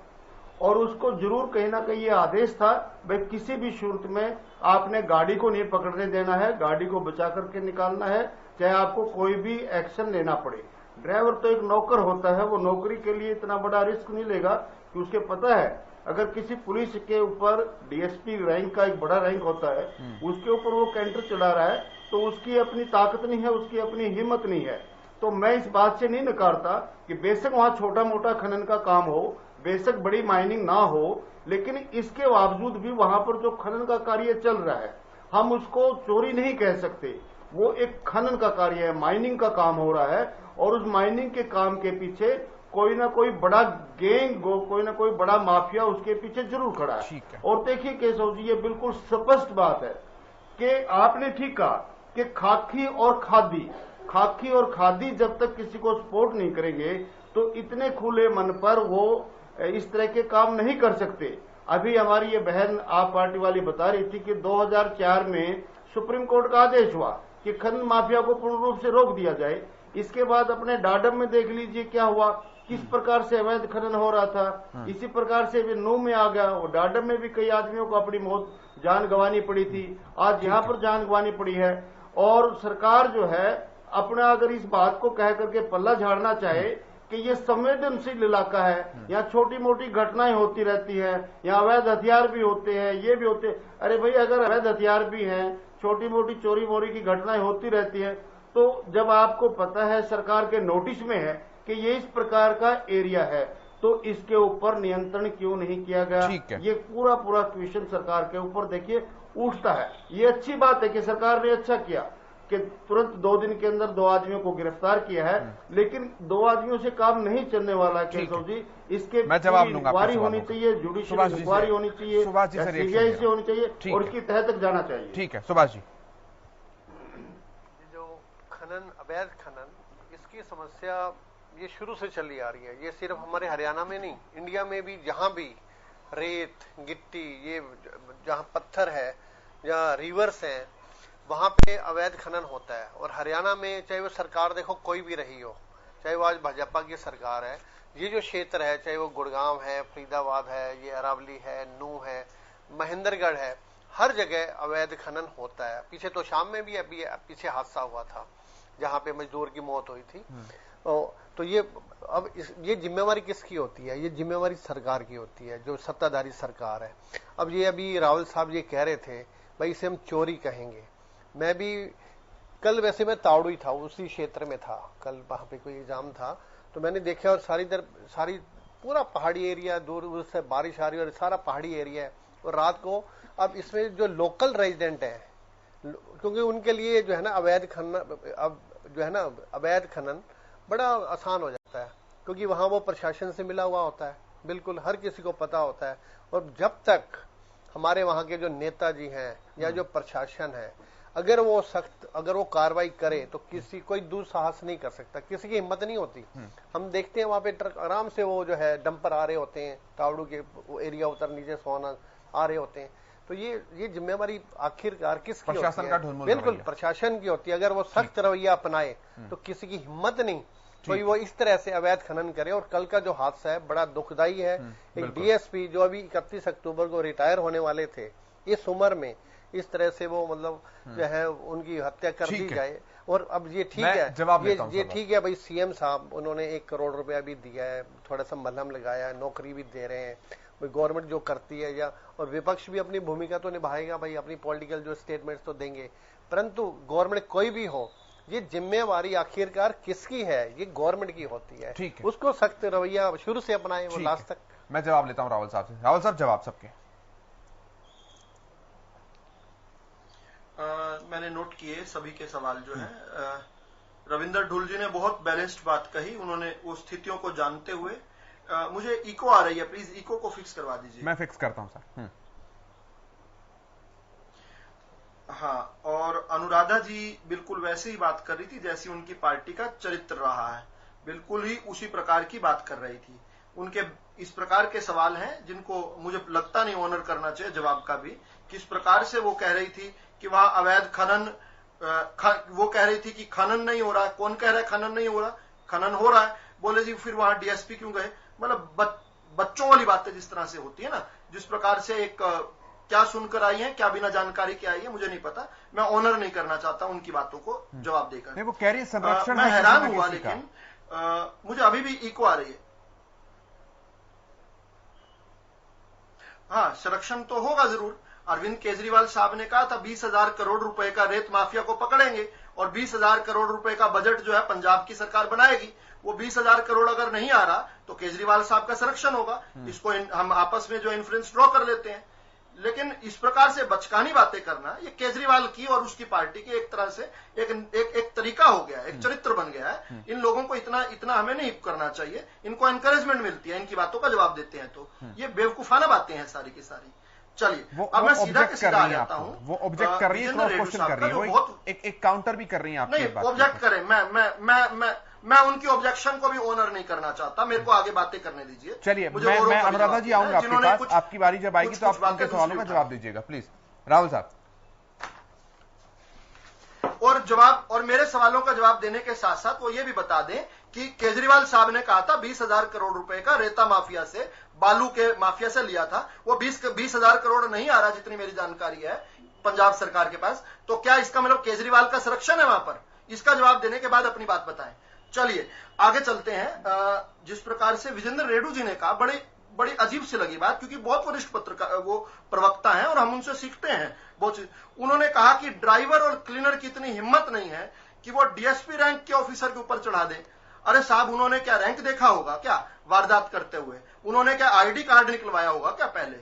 और उसको जरूर कहीं ना कहीं ये आदेश था भाई किसी भी सूरत में आपने गाड़ी को नहीं पकड़ने देना है, गाड़ी को बचा करके निकालना है, चाहे आपको कोई भी एक्शन लेना पड़े। ड्राइवर तो एक नौकर होता है, वो नौकरी के लिए इतना बड़ा रिस्क नहीं लेगा कि उसके पता है अगर किसी पुलिस के ऊपर डीएसपी रैंक का एक बड़ा रैंक होता है उसके ऊपर वो कैंटर चढ़ा रहा है तो उसकी अपनी ताकत नहीं है, उसकी अपनी हिम्मत नहीं है। तो मैं इस बात से नहीं नकारता कि बेशक वहां छोटा मोटा खनन का काम हो, बेशक बड़ी माइनिंग ना हो, लेकिन इसके बावजूद भी वहां पर जो खनन का कार्य चल रहा है हम उसको चोरी नहीं कह सकते। वो एक खनन का कार्य है, माइनिंग का काम हो रहा है और उस माइनिंग के काम के पीछे कोई ना कोई बड़ा गैंग, कोई ना कोई बड़ा माफिया उसके पीछे जरूर खड़ा है। और देखिए केशव जी, ये बिल्कुल स्पष्ट बात है कि आपने ठीक कहा कि खाकी और खादी जब तक किसी को सपोर्ट नहीं करेंगे तो इतने खुले मन पर वो इस तरह के काम नहीं कर सकते। अभी हमारी ये बहन आप पार्टी वाली बता रही थी कि 2004 में सुप्रीम कोर्ट का आदेश हुआ कि खनन माफिया को पूर्ण रूप से रोक दिया जाए। इसके बाद अपने डाडम में देख लीजिए क्या हुआ, किस प्रकार से अवैध खनन हो रहा था। इसी प्रकार से भी नूह में आ गया, और डाडम में भी कई आदमियों को अपनी जान गंवानी पड़ी थी, आज यहाँ पर जान गंवानी पड़ी है। और सरकार जो है अपना अगर इस बात को कह करके पल्ला झाड़ना चाहे कि ये संवेदनशील इलाका है, यहाँ छोटी मोटी घटनाएं होती रहती है, यहाँ अवैध हथियार भी होते हैं, ये भी होते। अरे भाई, अगर अवैध हथियार भी हैं, छोटी मोटी चोरी मोरी की घटनाएं होती रहती है, तो जब आपको पता है सरकार के नोटिस में है कि ये इस प्रकार का एरिया है, तो इसके ऊपर नियंत्रण क्यों नहीं किया गया? ये पूरा क्वेश्चन सरकार के ऊपर देखिए उठता है। ये अच्छी बात है कि सरकार ने अच्छा किया कि तुरंत 2 दिन के अंदर 2 आदमियों को गिरफ्तार किया है, लेकिन 2 आदमियों से काम नहीं चलने वाला है केशव जी। इसके इंक्वायरी होनी चाहिए, जुडिशियल इंक्वायरी होनी चाहिए, सीबीआई से होनी चाहिए और इसकी तह तक जाना चाहिए। ठीक है सुभाष जी। जो खनन, अवैध खनन, इसकी समस्या ये शुरू से चली आ रही है। ये सिर्फ हमारे हरियाणा में नहीं, इंडिया में भी जहां भी रेत, गिट्टी, ये जहां पत्थर है, जहां रिवर्स हैं, वहां पे अवैध खनन होता है। और हरियाणा में चाहे वो सरकार देखो कोई भी रही हो, चाहे वो आज भाजपा की सरकार है, ये जो क्षेत्र है, चाहे वो गुड़गांव है, फरीदाबाद है, ये अरावली है, नूह है, महेंद्रगढ़ है, हर जगह अवैध खनन होता है। पीछे तो शाम में भी अभी पीछे हादसा हुआ था जहां पे मजदूर की मौत हुई थी। तो ये अब ये जिम्मेवारी किसकी होती है? ये जिम्मेवारी सरकार की होती है, जो सत्ताधारी सरकार है। अब ये अभी रावल साहब ये कह रहे थे भाई इसे हम चोरी कहेंगे। मैं भी कल वैसे मैं तावड़ू ही था, उसी क्षेत्र में था, कल वहां पे कोई एग्जाम था, तो मैंने देखा और सारी पूरा पहाड़ी एरिया, दूर दूर से बारिश आ रही है और सारा पहाड़ी एरिया है। और रात को अब इसमें जो लोकल रेजिडेंट है, क्योंकि उनके लिए जो है ना अवैध खनन बड़ा आसान हो जाता है, क्योंकि वहां वो प्रशासन से मिला हुआ होता है, बिल्कुल हर किसी को पता होता है। और जब तक हमारे वहां के जो नेताजी हैं या जो प्रशासन है, अगर वो कार्रवाई करे तो कोई दुस्साहस नहीं कर सकता, किसी की हिम्मत नहीं होती। हम देखते हैं वहां पे ट्रक आराम से वो जो है डंपर आ रहे होते हैं, तावड़ू के एरिया उतर नीचे सोना आ रहे होते हैं। तो ये जिम्मेवारी आखिरकार किसकी होती है? बिल्कुल प्रशासन की होती है। अगर वो सख्त रवैया अपनाए तो किसी की हिम्मत नहीं कोई वो इस तरह से अवैध खनन करे। और कल का जो हादसा है बड़ा दुखदाई है। एक डीएसपी जो अभी 31 अक्टूबर को रिटायर होने वाले थे, इस उम्र में इस तरह से वो मतलब जो है उनकी हत्या कर दी जाए। और अब ये ठीक है, ये ठीक है भाई, सीएम साहब उन्होंने 1 करोड़ रुपया भी दिया है, थोड़ा सा मलहम लगाया है, नौकरी भी दे रहे हैं, गवर्नमेंट जो करती है, या और विपक्ष भी अपनी भूमिका तो निभाएगा भाई, अपनी पॉलिटिकल जो स्टेटमेंट्स तो देंगे, परंतु गवर्नमेंट कोई भी हो, ये जिम्मेवारी आखिरकार किसकी है? ये गवर्नमेंट की होती है। ठीक है, उसको सख्त रवैया शुरू से अपनाए वो लास्ट तक। मैं जवाब लेता हूं रावल साहब से। रावल साहब जवाब सबके। मैंने नोट किए सभी के सवाल जो है। रविंदर ढुल जी ने बहुत बैलेंस्ड बात कही, उन्होंने वो स्थितियों को जानते हुए। मुझे इको आ रही है, प्लीज इको को फिक्स करवा दीजिए। मैं फिक्स करता हूं सर। हाँ, और अनुराधा जी बिल्कुल वैसे ही बात कर रही थी जैसी उनकी पार्टी का चरित्र रहा है, बिल्कुल ही उसी प्रकार की बात कर रही थी। उनके इस प्रकार के सवाल हैं जिनको मुझे लगता नहीं ऑनर करना चाहिए जवाब का भी। किस प्रकार से वो कह रही थी कि वहां अवैध खनन, वो कह रही थी कि खनन नहीं हो रहा। कौन कह रहा है खनन नहीं हो रहा? खनन हो रहा है। बोले जी फिर वहां डीएसपी क्यों गए? मतलब बच्चों वाली बातें जिस तरह से होती है ना, जिस प्रकार से एक क्या सुनकर आई है, क्या बिना जानकारी के आई है, मुझे नहीं पता। मैं ऑनर नहीं करना चाहता उनकी बातों को जवाब देकर। वो कह रही है संरक्षण। मैं हैरान हुआ, लेकिन मुझे अभी भी इको आ रही है। हाँ, संरक्षण तो होगा जरूर। अरविंद केजरीवाल साहब ने कहा था 20,000 करोड़ रुपए का रेत माफिया को पकड़ेंगे और 20,000 करोड़ रुपए का बजट जो है पंजाब की सरकार बनाएगी। वो 20,000 करोड़ अगर नहीं आ रहा तो केजरीवाल साहब का संरक्षण होगा। इसको हम आपस में जो इन्फ्लुएंस ड्रॉ कर लेते हैं। लेकिन इस प्रकार से बचकानी बातें करना, ये केजरीवाल की और उसकी पार्टी की एक तरह से एक तरीका हो गया है, एक चरित्र बन गया है। इन लोगों को इतना हमें नहीं करना चाहिए। इनको एनकरेजमेंट मिलती है, इनकी बातों का जवाब देते हैं तो ये बेवकूफाना बातें हैं सारी की सारी। चलिए अब मैं सीधा के सीधा आ जाता हूं। वो ऑब्जेक्ट कर रही है, क्रॉस क्वेश्चन कर रही है, वो एक काउंटर भी कर रही है आपकी बात। नहीं ऑब्जेक्ट करें, मैं उनकी ऑब्जेक्शन को भी ऑनर नहीं करना चाहता, मेरे को आगे बातें करने दीजिए। चलिए, मैं अनुराधा जी आऊंगा आपके पास, आपकी बारी जब आएगी तो आप उनके सवालों का जवाब दीजिएगा प्लीज। राहुल साहब। और मेरे सवालों का जवाब देने के साथ साथ वो ये भी बता दें कि केजरीवाल साहब ने कहा था 20,000 करोड़ रुपए का रेता माफिया से, बालू के माफिया से लिया था, वो 20,000 करोड़ नहीं आ रहा जितनी मेरी जानकारी है पंजाब सरकार के पास। तो क्या इसका मतलब केजरीवाल का संरक्षण है वहां पर? इसका जवाब देने के बाद अपनी बात बताएं। चलिए आगे चलते हैं। जिस प्रकार से विजेंद्र रेड्डी जी ने कहा, बड़ी अजीब सी लगी बात, क्योंकि बहुत वरिष्ठ पत्रकार वो प्रवक्ता हैं और हम उनसे सीखते हैं बहुत चीज। उन्होंने कहा कि ड्राइवर और क्लीनर की इतनी हिम्मत नहीं है कि वो डीएसपी रैंक के ऑफिसर के ऊपर चढ़ा दे। अरे साहब, उन्होंने क्या रैंक देखा होगा क्या वारदात करते हुए? उन्होंने क्या आईडी कार्ड निकलवाया होगा क्या? पहले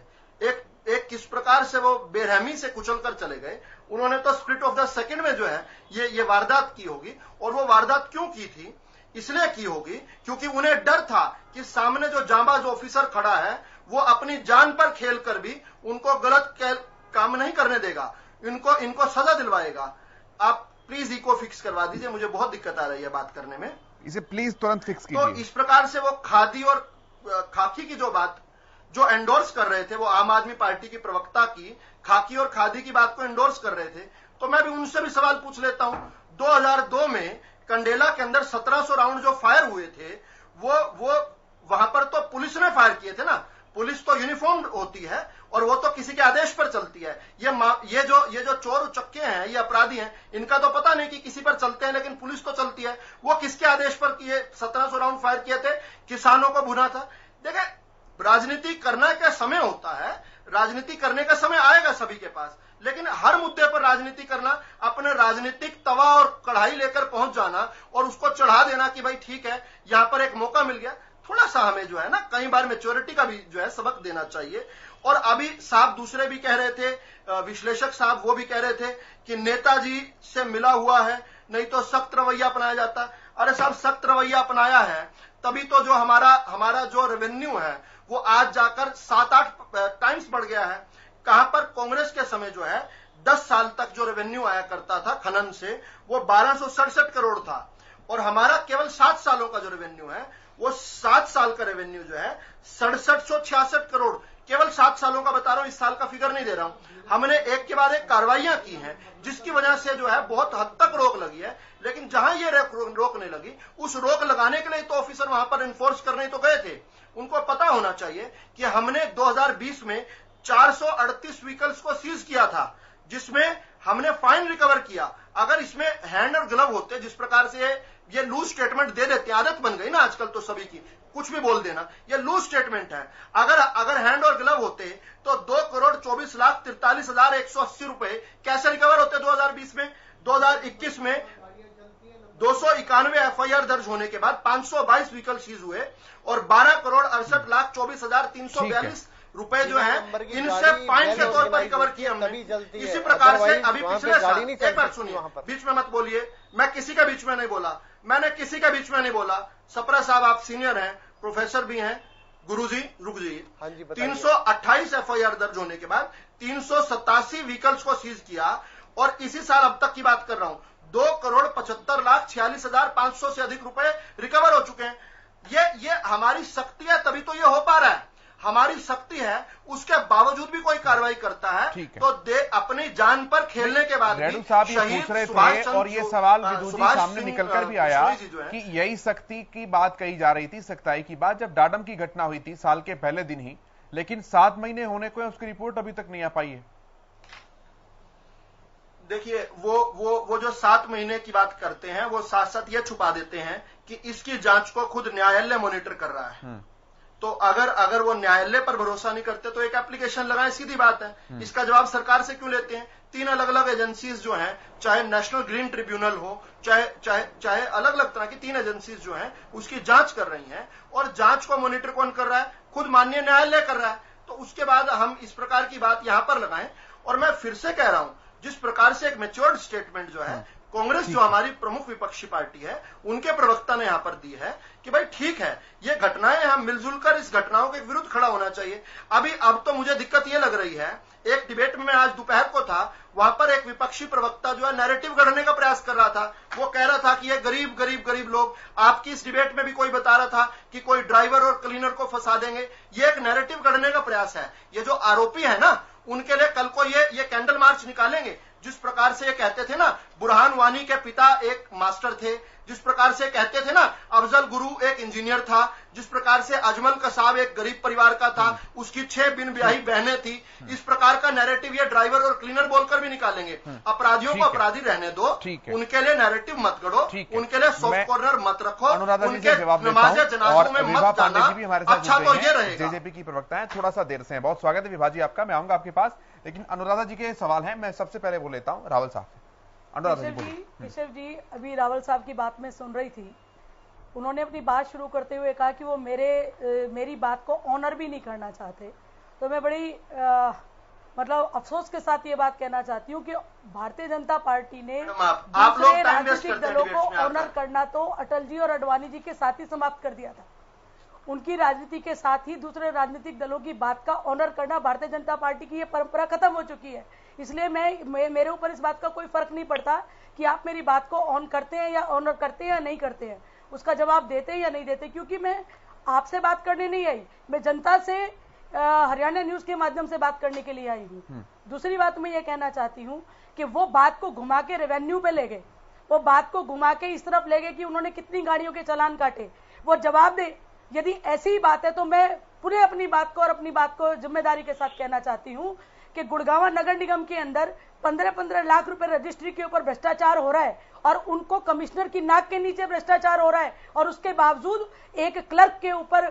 एक किस प्रकार से वो बेरहमी से कुचल कर चले गए। उन्होंने तो स्प्लिट ऑफ द सेकंड में जो है ये वारदात की होगी। और वो वारदात क्यों की थी? इसलिए की होगी क्योंकि उन्हें डर था कि सामने जो जांबाज ऑफिसर खड़ा है वो अपनी जान पर खेल कर भी उनको गलत काम नहीं करने देगा, इनको सजा दिलवाएगा। आप प्लीज इको फिक्स करवा दीजिए, मुझे बहुत दिक्कत आ रही है बात करने में। इसे प्लीज तुरंत फिक्स कीजिए। तो इस प्रकार से वो खादी और खाकी की जो बात जो एंडोर्स कर रहे थे, वो आम आदमी पार्टी की प्रवक्ता की खाकी और खादी की बात को एंडोर्स कर रहे थे। तो मैं भी उनसे भी सवाल पूछ लेता हूं। 2002 में कंडेला के अंदर 1700 राउंड जो फायर हुए थे, वो वहां पर तो पुलिस ने फायर किए थे ना। पुलिस तो यूनिफॉर्म होती है और वो तो किसी के आदेश पर चलती है। ये जो चोर उचक्के हैं, ये अपराधी हैं, इनका तो पता नहीं कि किसी पर चलते हैं, लेकिन पुलिस तो चलती है। वो किसके आदेश पर किए 1700 राउंड फायर किए थे? किसानों को भुना था। देखिए, राजनीति करना क्या समय होता है, राजनीति करने का समय आएगा सभी के पास, लेकिन हर मुद्दे पर राजनीति करना, अपने राजनीतिक तवा और कढ़ाई लेकर पहुंच जाना और उसको चढ़ा देना कि भाई ठीक है यहां पर एक मौका मिल गया, थोड़ा सा हमें जो है ना कई बार मैच्योरिटी का भी जो है सबक देना चाहिए। और अभी साहब दूसरे भी कह रहे थे, विश्लेषक साहब वो भी कह रहे थे कि नेताजी से मिला हुआ है, नहीं तो सख्त रवैया अपनाया जाता। अरे साहब, सख्त रवैया अपनाया है तभी तो जो हमारा जो रेवेन्यू है वो आज जाकर 7-8 टाइम्स बढ़ गया है। कहां पर कांग्रेस के समय जो है 10 साल तक जो रेवेन्यू आया करता था खनन से, वो 1267 करोड़ था। और हमारा केवल 7 सालों का जो रेवेन्यू है, वो 7 साल का रेवेन्यू जो है 6766 करोड़, केवल 7 सालों का बता रहा हूं, इस साल का फिगर नहीं दे रहा हूं। हमने एक के बाद एक कार्रवाइयां की हैं जिसकी वजह से जो है बहुत हद तक रोक लगी है। लेकिन जहां ये रोक नहीं लगी, उस रोक लगाने के लिए तो ऑफिसर वहां पर इन्फोर्स करने तो गए थे। उनको पता होना चाहिए कि हमने 2020 में 438 व्हीकल्स को सीज किया था, जिसमें हमने फाइन रिकवर किया। अगर इसमें हैंड और ग्लव होते, जिस प्रकार से ये लूज स्टेटमेंट दे देते, आदत बन गई ना आजकल तो सभी की, कुछ भी बोल देना, ये लूज स्टेटमेंट है। अगर हैंड और ग्लव होते तो 2,24,43,180 रुपए कैसे रिकवर होते 2020 में? 2021 में 291 एफआईआर दर्ज होने के बाद 522 व्हीकल सीज हुए और 12,68,24,342 रुपए जो है इनसे फाइन के तौर पर रिकवर किए हमने। इसी प्रकार से अभी पिछले साल, एक बार सुनिए, बीच में मत बोलिए, मैं किसी का बीच में नहीं बोला, मैंने किसी का बीच में नहीं बोला। सप्रा साहब आप सीनियर हैं, प्रोफेसर भी हैं, गुरुजी रुक जाइए। 328 एफआईआर दर्ज होने के बाद 387 व्हीकल्स को सीज किया और इसी साल अब तक की बात कर रहा हूं 2,75,46,500 से अधिक रुपए रिकवर हो चुके हैं। ये हमारी शक्ति है, तभी तो ये हो पा रहा है। हमारी शक्ति है, उसके बावजूद भी कोई कार्रवाई करता है तो अपनी जान पर खेलने के बाद रेड्डी साहब ये पूछ रहे थे और ये सवाल विदु जी सामने निकलकर भी आया कि यही शक्ति की बात कही जा रही थी, सख्ताई की बात, जब डाडम की घटना हुई थी साल के पहले दिन ही, लेकिन 7 महीने होने को है, उसकी रिपोर्ट अभी तक नहीं आ पाई है। देखिए, वो जो 7 महीने की बात करते हैं, वो साथ साथ ये छुपा देते हैं कि इसकी जांच को खुद न्यायालय मॉनिटर कर रहा है। तो अगर वो न्यायालय पर भरोसा नहीं करते तो एक एप्लीकेशन लगाएं, सीधी बात है। इसका जवाब सरकार से क्यों लेते हैं? 3 अलग अलग एजेंसीज जो हैं, चाहे नेशनल ग्रीन ट्रिब्यूनल हो, चाहे अलग अलग तरह की 3 एजेंसीज जो हैं उसकी जांच कर रही हैं और जांच को मॉनिटर कौन कर रहा है? खुद माननीय न्यायालय कर रहा है। तो उसके बाद हम इस प्रकार की बात यहां पर लगाएं। और मैं फिर से कह रहा हूं, जिस प्रकार से एक मैच्योर्ड स्टेटमेंट जो है कांग्रेस जो हमारी प्रमुख विपक्षी पार्टी है, उनके प्रवक्ता ने यहां पर दी है कि भाई ठीक है, ये घटनाएं हम मिलजुल कर इस घटनाओं के विरुद्ध खड़ा होना चाहिए। अब तो मुझे दिक्कत ये लग रही है, एक डिबेट में मैं आज दोपहर को था, वहां पर एक विपक्षी प्रवक्ता जो है नैरेटिव गढ़ने का प्रयास कर रहा था। वो कह रहा था कि ये गरीब लोग, आपकी इस डिबेट में भी कोई बता रहा था कि कोई ड्राइवर और क्लीनर को फंसा देंगे। ये एक नैरेटिव गढ़ने का प्रयास है। ये जो आरोपी है ना, उनके लिए कल को ये कैंडल मार्च निकालेंगे। जिस प्रकार से ये कहते थे ना, बुरहान वानी के पिता एक मास्टर थे, जिस प्रकार से कहते थे ना अफजल गुरु एक इंजीनियर था, जिस प्रकार से अजमल कसाब एक गरीब परिवार का था, उसकी 6 बिन ब्याही बहनें थी, इस प्रकार का नैरेटिव ये ड्राइवर और क्लीनर बोलकर भी निकालेंगे। अपराधियों को अपराधी रहने दो, उनके लिए नैरेटिव मत गढ़ो, उनके लिए सॉफ्ट कॉर्नर मत रखो, उनके नमाज़े जनाज़ों में मत जाना। अच्छा तो ये रहेगा। जेजेपी की प्रवक्ता है, थोड़ा सा देर से है। बहुत स्वागत है विभा जी आपका, मैं आऊंगा आपके पास, लेकिन अनुराधा जी के सवाल हैं। मैं सबसे पहले बोल लेता हूं रावल साहब। केशव जी, अभी रावल साहब की बात में सुन रही थी, उन्होंने अपनी बात शुरू करते हुए कहा कि वो मेरी बात को ऑनर भी नहीं करना चाहते। तो मैं बड़ी मतलब अफसोस के साथ ये बात कहना चाहती हूँ कि भारतीय जनता पार्टी ने दूसरे राजनीतिक दलों को ऑनर करना तो अटल जी और अडवाणी जी के साथ ही समाप्त कर दिया था। उनकी राजनीति के साथ ही दूसरे राजनीतिक दलों की बात का ऑनर करना भारतीय जनता पार्टी की ये परंपरा खत्म हो चुकी है। इसलिए मेरे ऊपर इस बात का कोई फर्क नहीं पड़ता कि आप मेरी बात को ऑन करते हैं या ऑनर करते हैं या नहीं करते हैं, उसका जवाब देते हैं या नहीं देते, क्योंकि मैं आपसे बात करने नहीं आई, मैं जनता से हरियाणा न्यूज के माध्यम से बात करने के लिए आई हूँ। दूसरी बात मैं ये कहना चाहती हूँ कि वो बात को घुमा के रेवेन्यू पे ले गए, वो बात को घुमा के इस तरफ ले गए कि उन्होंने कितनी गाड़ियों के चालान काटे। वो जवाब दे, यदि ऐसी ही बात है तो मैं पूरे अपनी बात को जिम्मेदारी के साथ कहना चाहती हूँ कि गुड़गांव नगर निगम के अंदर 15-15 लाख रुपए रजिस्ट्री के ऊपर भ्रष्टाचार हो रहा है और उनको कमिश्नर की नाक के नीचे भ्रष्टाचार हो रहा है, और उसके बावजूद एक क्लर्क के ऊपर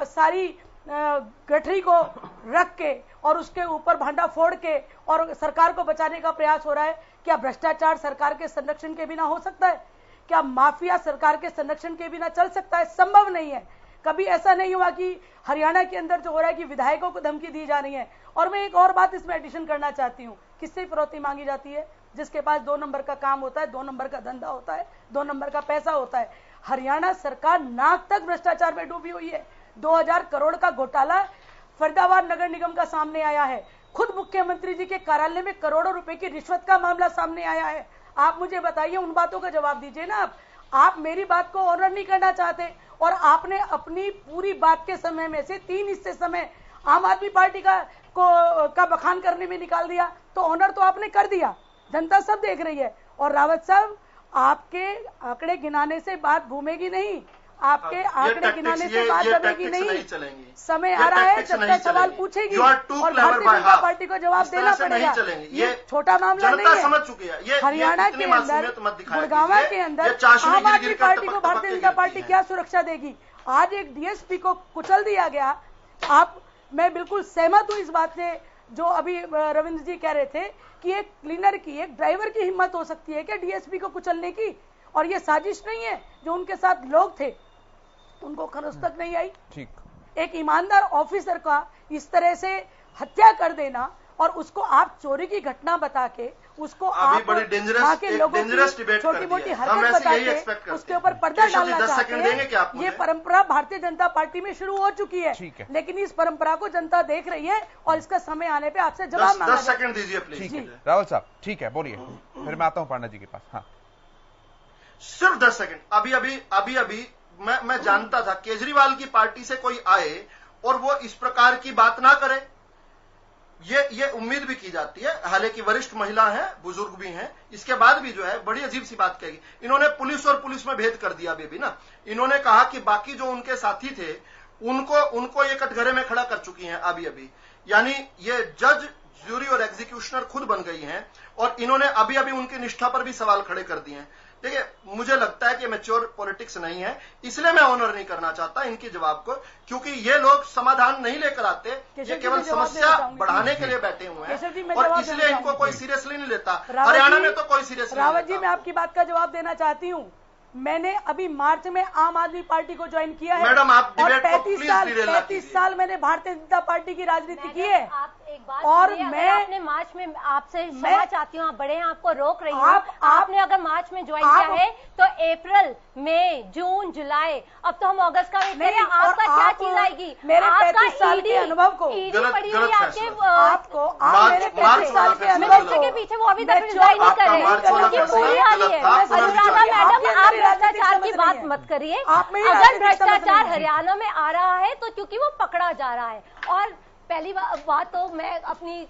सारी गठरी को रख के और उसके ऊपर भांडा फोड़ के और सरकार को बचाने का प्रयास हो रहा है। क्या भ्रष्टाचार सरकार के संरक्षण के बिना हो सकता है? क्या माफिया सरकार के संरक्षण के बिना चल सकता है? संभव नहीं है। कभी ऐसा नहीं हुआ कि हरियाणा के अंदर जो हो रहा है कि विधायकों को धमकी दी जा रही है। और मैं एक और बात इसमें एडिशन करना चाहती हूँ, किससे फिरौती मांगी जाती है? जिसके पास 2 नंबर का काम होता है, 2 नंबर का धंधा होता है, 2 नंबर का पैसा होता है। हरियाणा सरकार नाक तक भ्रष्टाचार में डूबी हुई है। 2000 करोड़ का घोटाला फरीदाबाद नगर निगम का सामने आया है। खुद मुख्यमंत्री जी के कार्यालय में करोड़ों रुपए की रिश्वत का मामला सामने आया है। आप मुझे बताइए, उन बातों का जवाब दीजिए ना। आप मेरी बात को ऑनर नहीं करना चाहते और आपने अपनी पूरी बात के समय में से 3 हिस्से समय आम आदमी पार्टी का बखान करने में निकाल दिया, तो ऑनर तो आपने कर दिया, जनता सब देख रही है। और रावत साहब, आपके आंकड़े गिनाने से बात घूमेगी नहीं, आपके आंकड़े गिनाने से बात दबेगी नहीं। समय आ रहा है, जनता सवाल पूछेगी और भारतीय जनता पार्टी को जवाब देना पड़ेगा। ये छोटा मामला नहीं है। हरियाणा के अंदर, गुड़गांव के अंदर आम आदमी पार्टी को भारतीय जनता पार्टी क्या सुरक्षा देगी? आज एक डीएसपी को कुचल दिया गया। मैं बिल्कुल सहमत हूं इस बात से जो अभी रविंद्र जी कह रहे थे कि एक क्लीनर की, एक ड्राइवर की हिम्मत हो सकती है क्या डीएसपी को कुचलने की? और ये साजिश नहीं है, जो उनके साथ लोग थे उनको खरोच तक नहीं आई। ठीक, एक ईमानदार ऑफिसर का इस तरह से हत्या कर देना और उसको आप चोरी की घटना बता के उसको आप वहां के लोगों की छोटी मोटी हरकत बता के उसके ऊपर पर्दा डालना चाहते हैं। ये परंपरा भारतीय जनता पार्टी में शुरू हो चुकी है, लेकिन इस परंपरा को जनता देख रही है और इसका समय आने पे आपसे जवाब मांगा। 10 सेकंड दीजिए प्लीज। रावल साहब, ठीक है, बोलिए, फिर मैं आता हूं पांडा जी के पास। हाँ, सिर्फ 10 सेकंड। अभी मैं जानता था केजरीवाल की पार्टी से कोई आए और वो इस प्रकार की बात ना करे, ये उम्मीद भी की जाती है। हालांकि वरिष्ठ महिला हैं, बुजुर्ग भी हैं, इसके बाद भी जो है बड़ी अजीब सी बात कही। इन्होंने पुलिस और पुलिस में भेद कर दिया बेबी ना। इन्होंने कहा कि बाकी जो उनके साथी थे उनको ये कटघरे में खड़ा कर चुकी हैं अभी। यानी ये जज, ज्यूरी और एग्जीक्यूशनर खुद बन गई हैं और इन्होंने अभी उनकी निष्ठा पर भी सवाल खड़े कर दिए हैं। देखिए, मुझे लगता है कि मैच्योर पॉलिटिक्स नहीं है, इसलिए मैं ऑनर नहीं करना चाहता इनके जवाब को, क्योंकि ये लोग समाधान नहीं लेकर आते, ये केवल समस्या बढ़ाने के लिए बैठे हुए हैं और इसलिए इनको कोई सीरियसली नहीं लेता। हरियाणा में तो कोई सीरियसली नहीं लेता। रावत जी, मैं आपकी बात का जवाब देना चाहती हूँ। मैंने अभी मार्च में आम आदमी पार्टी को ज्वाइन किया है। मैडम आप और डिबेट को प्लीज डिटेल ना 35 साल मैंने भारतीय जनता पार्टी की राजनीति की है। आप एक बात और मैं आपने मार्च में आपसे क्षमा चाहती हूँ, आप बड़े हैं, आपको रोक रही हूँ। आपने अगर मार्च में ज्वाइन किया है तो अप्रैल, मई, जून, जुलाई, अब तो हम अगस्त का वेट करें। आपका क्या चीज आएगी? मेरे 35 साल के अनुभव को पड़ी हुई आपके आपको मेरे 35 साल के अनुभव के पीछे वो अभी तक रिजाइन नहीं कर रहे, पूरी आ रही है। अनुराधा मैडम, आप भ्रष्टाचार की बात मत करिए। अगर भ्रष्टाचार हरियाणा में आ रहा है तो क्योंकि वो पकड़ा जा रहा है। और पहली बात तो मैं अपनी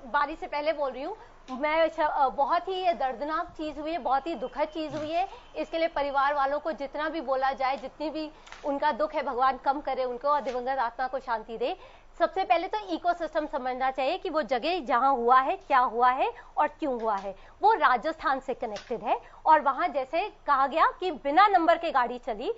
बारी से पहले बोल रही हूँ, बहुत ही ये दर्दनाक चीज हुई है, बहुत ही दुखद चीज हुई है। इसके लिए परिवार वालों को जितना भी बोला जाए, जितनी भी उनका दुख है, भगवान कम करे उनको और दिवंगत आत्मा को शांति दे। सबसे पहले तो इकोसिस्टम समझना चाहिए कि वो जगह जहां हुआ है, क्या हुआ है और क्यों हुआ है। वो राजस्थान से कनेक्टेड है और वहां जैसे कहा गया कि बिना नंबर के गाड़ी चली,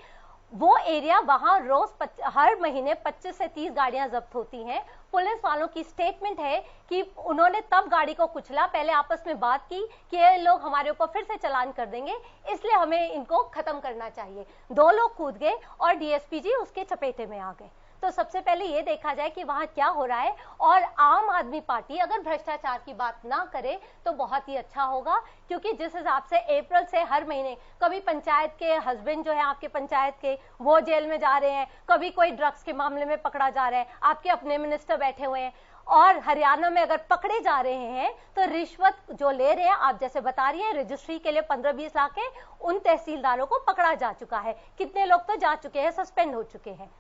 वो एरिया वहां रोज हर महीने 25 से 30 गाड़ियां जब्त होती हैं। पुलिस वालों की स्टेटमेंट है कि उन्होंने तब गाड़ी को कुचला, पहले आपस में बात की कि ये लोग हमारे ऊपर फिर से चालान कर देंगे, इसलिए हमें इनको खत्म करना चाहिए। 2 लोग कूद गए और डीएसपी जी उसके चपेटे में आ गए। तो सबसे पहले ये देखा जाए कि वहां क्या हो रहा है। और आम आदमी पार्टी अगर भ्रष्टाचार की बात ना करे तो बहुत ही अच्छा होगा, क्योंकि जिस हिसाब से अप्रैल से हर महीने कभी पंचायत के हस्बैंड जो है आपके पंचायत के वो जेल में जा रहे हैं, कभी कोई ड्रग्स के मामले में पकड़ा जा रहा है, आपके अपने मिनिस्टर बैठे हुए हैं। और हरियाणा में अगर पकड़े जा रहे हैं तो रिश्वत जो ले रहे हैं, आप जैसे बता रही हैं, रजिस्ट्री के लिए 15-20 लाख है, उन तहसीलदारों को पकड़ा जा चुका है। कितने लोग तो जा चुके हैं, सस्पेंड हो चुके हैं।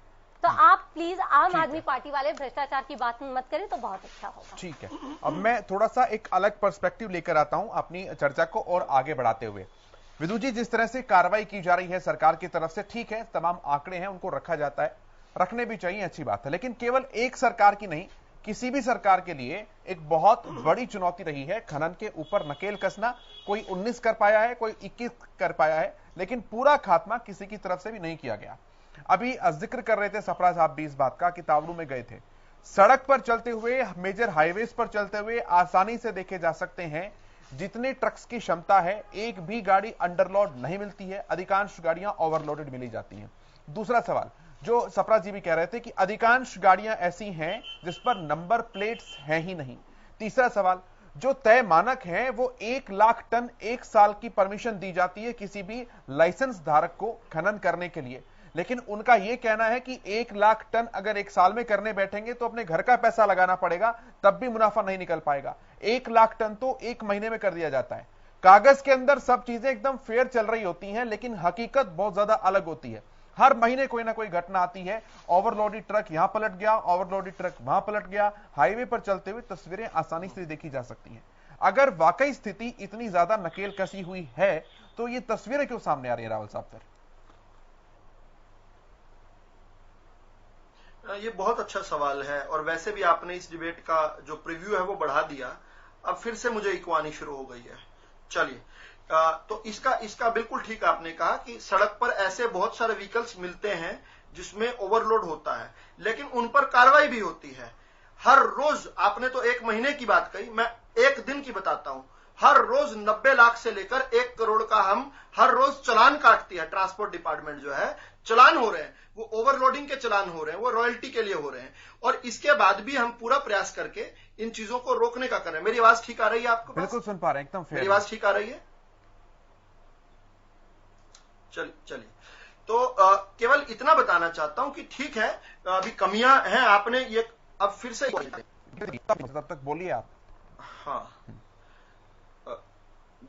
तो आप प्लीज आम आदमी पार्टी वाले भ्रष्टाचार की बात मत करें तो बहुत अच्छा होगा। ठीक है, अब मैं थोड़ा सा एक अलग पर्सपेक्टिव लेकर आता हूं अपनी चर्चा को और आगे बढ़ाते हुए। विदु जी, जिस तरह से कार्रवाई की जा रही है सरकार की तरफ से, ठीक है, तमाम आंकड़े हैं उनको रखा जाता है, रखने भी चाहिए, अच्छी बात है। लेकिन केवल एक सरकार की नहीं, किसी भी सरकार के लिए एक बहुत बड़ी चुनौती रही है खनन के ऊपर नकेल कसना। कोई 19 कर पाया है, कोई 21 कर पाया है, लेकिन पूरा खात्मा किसी की तरफ से भी नहीं किया गया। अभी जिक्र कर रहे थे सफरा साहब भी इस बात का कि तावड़ू में गए थे। सड़क पर चलते हुए, मेजर हाईवेज पर चलते हुए आसानी से देखे जा सकते हैं जितने ट्रक्स की क्षमता है, एक भी गाड़ी अंडरलोड नहीं मिलती है, अधिकांश गाड़ियां ओवरलोडेड मिली जाती हैं। दूसरा सवाल जो सफरा जी भी कह रहे थे कि अधिकांश गाड़ियां ऐसी हैं जिस पर नंबर प्लेट्स हैं ही नहीं। तीसरा सवाल, जो तय मानक हैं वो 1 लाख टन 1 साल की परमिशन दी जाती है किसी भी लाइसेंस धारक को खनन करने के लिए, लेकिन उनका यह कहना है कि 1 लाख टन अगर 1 साल में करने बैठेंगे तो अपने घर का पैसा लगाना पड़ेगा, तब भी मुनाफा नहीं निकल पाएगा। 1 लाख टन तो 1 महीने में कर दिया जाता है। कागज के अंदर सब चीजें एकदम फेयर चल रही होती हैं, लेकिन हकीकत बहुत ज्यादा अलग होती है। हर महीने कोई ना कोई घटना आती है, ओवरलोडेड ट्रक यहां पलट गया, ओवरलोडेड ट्रक वहां पलट गया। हाईवे पर चलते हुए तस्वीरें आसानी से देखी जा सकती हैं। अगर वाकई स्थिति इतनी ज्यादा नकेल कसी हुई है तो ये तस्वीरें क्यों सामने आ रही है रावल साहब? फिर ये बहुत अच्छा सवाल है और वैसे भी आपने इस डिबेट का जो प्रीव्यू है वो बढ़ा दिया। अब फिर से मुझे इको आनी शुरू हो गई है। चलिए, तो इसका बिल्कुल ठीक आपने कहा कि सड़क पर ऐसे बहुत सारे व्हीकल्स मिलते हैं जिसमें ओवरलोड होता है, लेकिन उन पर कार्रवाई भी होती है। हर रोज, आपने तो 1 महीने की बात कही, मैं 1 दिन की बताता हूं। हर रोज 90 लाख से लेकर 1 करोड़ का हम हर रोज चालान काटती है ट्रांसपोर्ट डिपार्टमेंट जो है। चालान हो रहे हैं, वो ओवरलोडिंग के चालान हो रहे हैं, वो रॉयल्टी के लिए हो रहे हैं, और इसके बाद भी हम पूरा प्रयास करके इन चीजों को रोकने का कर रहे हैं। मेरी आवाज ठीक आ रही है आपको? बिल्कुल सुन पा रहे हैं, एकदम। मेरी आवाज ठीक आ रही है? चलिए, तो केवल इतना बताना चाहता हूं कि ठीक है, अभी कमियां हैं, आपने ये अब फिर से तब तक बोलिए आप। हाँ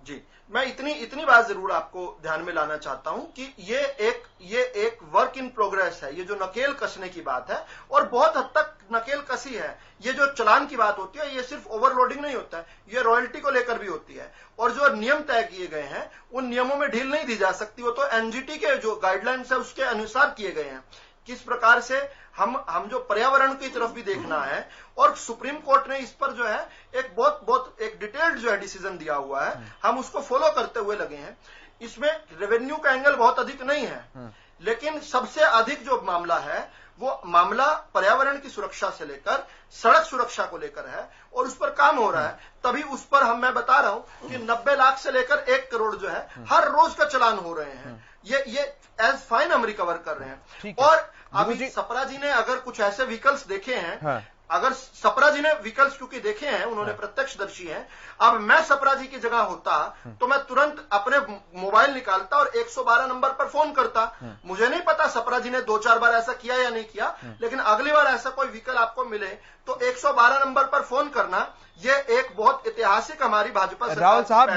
जी, मैं इतनी बात जरूर आपको ध्यान में लाना चाहता हूं कि ये एक वर्क इन प्रोग्रेस है। ये जो नकेल कसने की बात है, और बहुत हद तक नकेल कसी है। ये जो चालान की बात होती है, ये सिर्फ ओवरलोडिंग नहीं होता है, ये रॉयल्टी को लेकर भी होती है। और जो नियम तय किए गए हैं उन नियमों में ढील नहीं दी जा सकती। वो तो एनजीटी के जो गाइडलाइंस है उसके अनुसार किए गए हैं। किस प्रकार से हम जो पर्यावरण की तरफ भी देखना है, और सुप्रीम कोर्ट ने इस पर जो है एक बहुत एक डिटेल्ड जो है डिसीजन दिया हुआ है, हम उसको फॉलो करते हुए लगे हैं। इसमें रेवेन्यू का एंगल बहुत अधिक नहीं है, लेकिन सबसे अधिक जो मामला है वो मामला पर्यावरण की सुरक्षा से लेकर सड़क सुरक्षा को लेकर है और उस पर काम हो रहा है। तभी उस पर मैं बता रहा हूं कि 90 लाख से लेकर 1 करोड़ जो है हर रोज का चलान हो रहे हैं। ये एज फाइन हम रिकवर कर रहे हैं। और अभी सप्रा जी ने अगर कुछ ऐसे व्हीकल्स देखे हैं, अगर सप्रा जी ने व्हीकल्स क्योंकि देखे हैं, उन्होंने प्रत्यक्षदर्शी हैं, अब मैं सप्रा जी की जगह होता तो मैं तुरंत अपने मोबाइल निकालता और 112 नंबर पर फोन करता। मुझे नहीं पता सप्रा जी ने 2-4 बार ऐसा किया या नहीं किया, लेकिन अगली बार ऐसा कोई व्हीकल आपको मिले तो 112 नंबर पर फोन करना, ये एक बहुत ऐतिहासिक हमारी भाजपा सरकार राहुल साहब,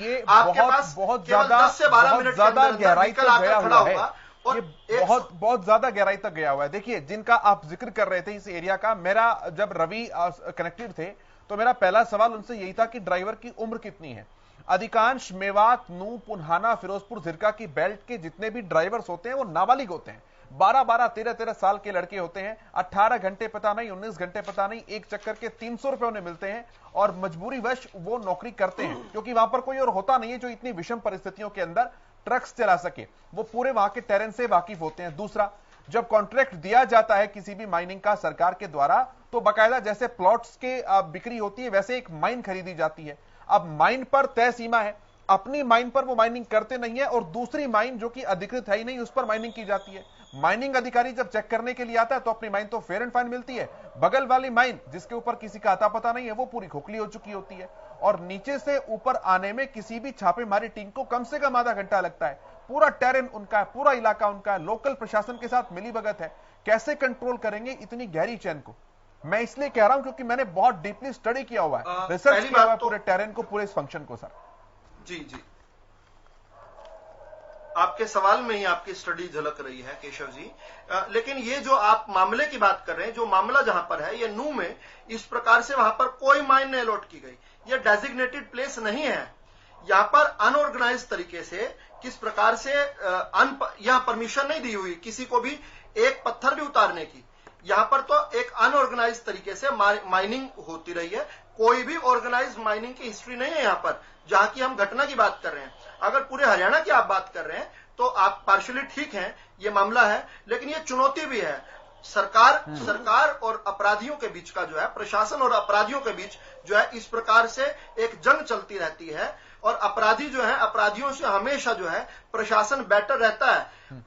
ये आपके पास बहुत केवल 10 से 12 मिनट ज्यादा गहराई तक गया हुआ है, और ये बहुत ज्यादा गहराई तक गया हुआ है। देखिए, जिनका आप जिक्र कर रहे थे इस एरिया का, मेरा जब रवि कनेक्टेड थे तो मेरा पहला सवाल उनसे यही था कि ड्राइवर की उम्र कितनी है। अधिकांश मेवात, नूह, पुन्हाना, फिरोजपुर, झिरका की बेल्ट के जितने भी ड्राइवर्स होते हैं वो नाबालिग होते हैं, 12-12, 13-13 साल के लड़के होते हैं। 18 घंटे पता नहीं, 19 घंटे पता नहीं, एक चक्कर के 300 रुपए उन्हें मिलते हैं और मजबूरीवश वो नौकरी करते हैं क्योंकि वहां पर कोई और होता नहीं है जो इतनी विषम परिस्थितियों के अंदर ट्रक्स चला सके। वो पूरे वहां के टेरेन से वाकिफ होते हैं। दूसरा, जब कॉन्ट्रैक्ट दिया जाता है किसी भी माइनिंग का सरकार के द्वारा, तो बाकायदा जैसे प्लॉट्स के बिक्री होती है वैसे एक माइन खरीदी जाती है। अब माइन पर तय सीमा है, अपनी माइन पर वो माइनिंग करते नहीं है और दूसरी माइन जो कि अधिकृत है ही नहीं उस पर माइनिंग की जाती है। माइनिंग अधिकारी जब चेक करने के लिए आता है तो अपनी माइन तो फेयर एंड फाइन मिलती है, बगल वाली माइन जिसके ऊपर किसी का आता पता नहीं है वो पूरी खोखली हो चुकी होती है और नीचे से ऊपर आने में किसी भी छापेमारी टीम को कम से कम आधा घंटा लगता है। पूरा टेरेन उनका है, पूरा इलाका उनका है, लोकल प्रशासन के साथ मिलीभगत है। कैसे कंट्रोल करेंगे इतनी गहरी चेन को? मैं इसलिए कह रहा हूं क्योंकि मैंने बहुत डीपली स्टडी किया हुआ है, रिसर्च किया हुआ है पूरे टेरेन को, पूरे इस फंक्शन को। सर जी, आपके सवाल में ही आपकी स्टडी झलक रही है केशव जी। लेकिन ये जो आप मामले की बात कर रहे हैं, जो मामला जहां पर है ये नूह में इस प्रकार से वहां पर कोई माइन नहीं अलॉट की गई, ये डेजिग्नेटेड प्लेस नहीं है। यहां पर अनऑर्गेनाइज तरीके से किस प्रकार से यहां परमिशन नहीं दी हुई किसी को भी एक पत्थर भी उतारने की। यहां पर तो एक अनऑर्गेनाइज तरीके से माइनिंग होती रही है। कोई भी ऑर्गेनाइज माइनिंग की हिस्ट्री नहीं है यहां पर, जहां की हम घटना की बात कर रहे हैं। अगर पूरे हरियाणा की आप बात कर रहे हैं तो आप पार्शियली ठीक हैं, ये मामला है, लेकिन ये चुनौती भी है। सरकार और अपराधियों के बीच का जो है, प्रशासन और अपराधियों के बीच जो है, इस प्रकार से एक जंग चलती रहती है और अपराधी जो है, अपराधियों से हमेशा जो है प्रशासन बेटर रहता है।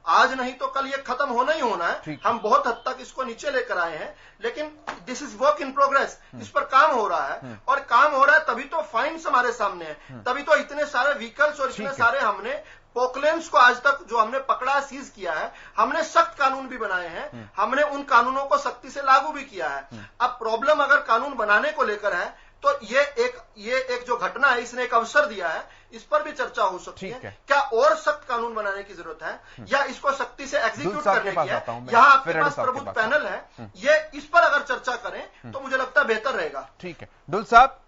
आज नहीं तो कल ये खत्म होना ही होना है। हम बहुत हद तक इसको नीचे लेकर आए हैं, लेकिन this is work in progress. इस पर काम हो रहा है और काम हो रहा है तभी तो फाइन्स हमारे सामने है, तभी तो इतने सारे व्हीकल्स और इतने सारे हमने पोकलेंस को आज तक जो हमने पकड़ा, सीज किया है। हमने सख्त कानून भी बनाए हैं, हमने उन कानूनों को सख्ती से लागू भी किया है। अब प्रॉब्लम अगर कानून बनाने को लेकर है तो ये एक जो घटना है इसने एक अवसर दिया है, इस पर भी चर्चा हो सकती है। क्या और सख्त कानून बनाने की जरूरत है या इसको सख्ती से एग्जीक्यूट करने की है? यहाँ आपके पास प्रबुद्ध पैनल है, ये इस पर अगर चर्चा करें तो मुझे लगता है बेहतर रहेगा। ठीक है डुल साहब,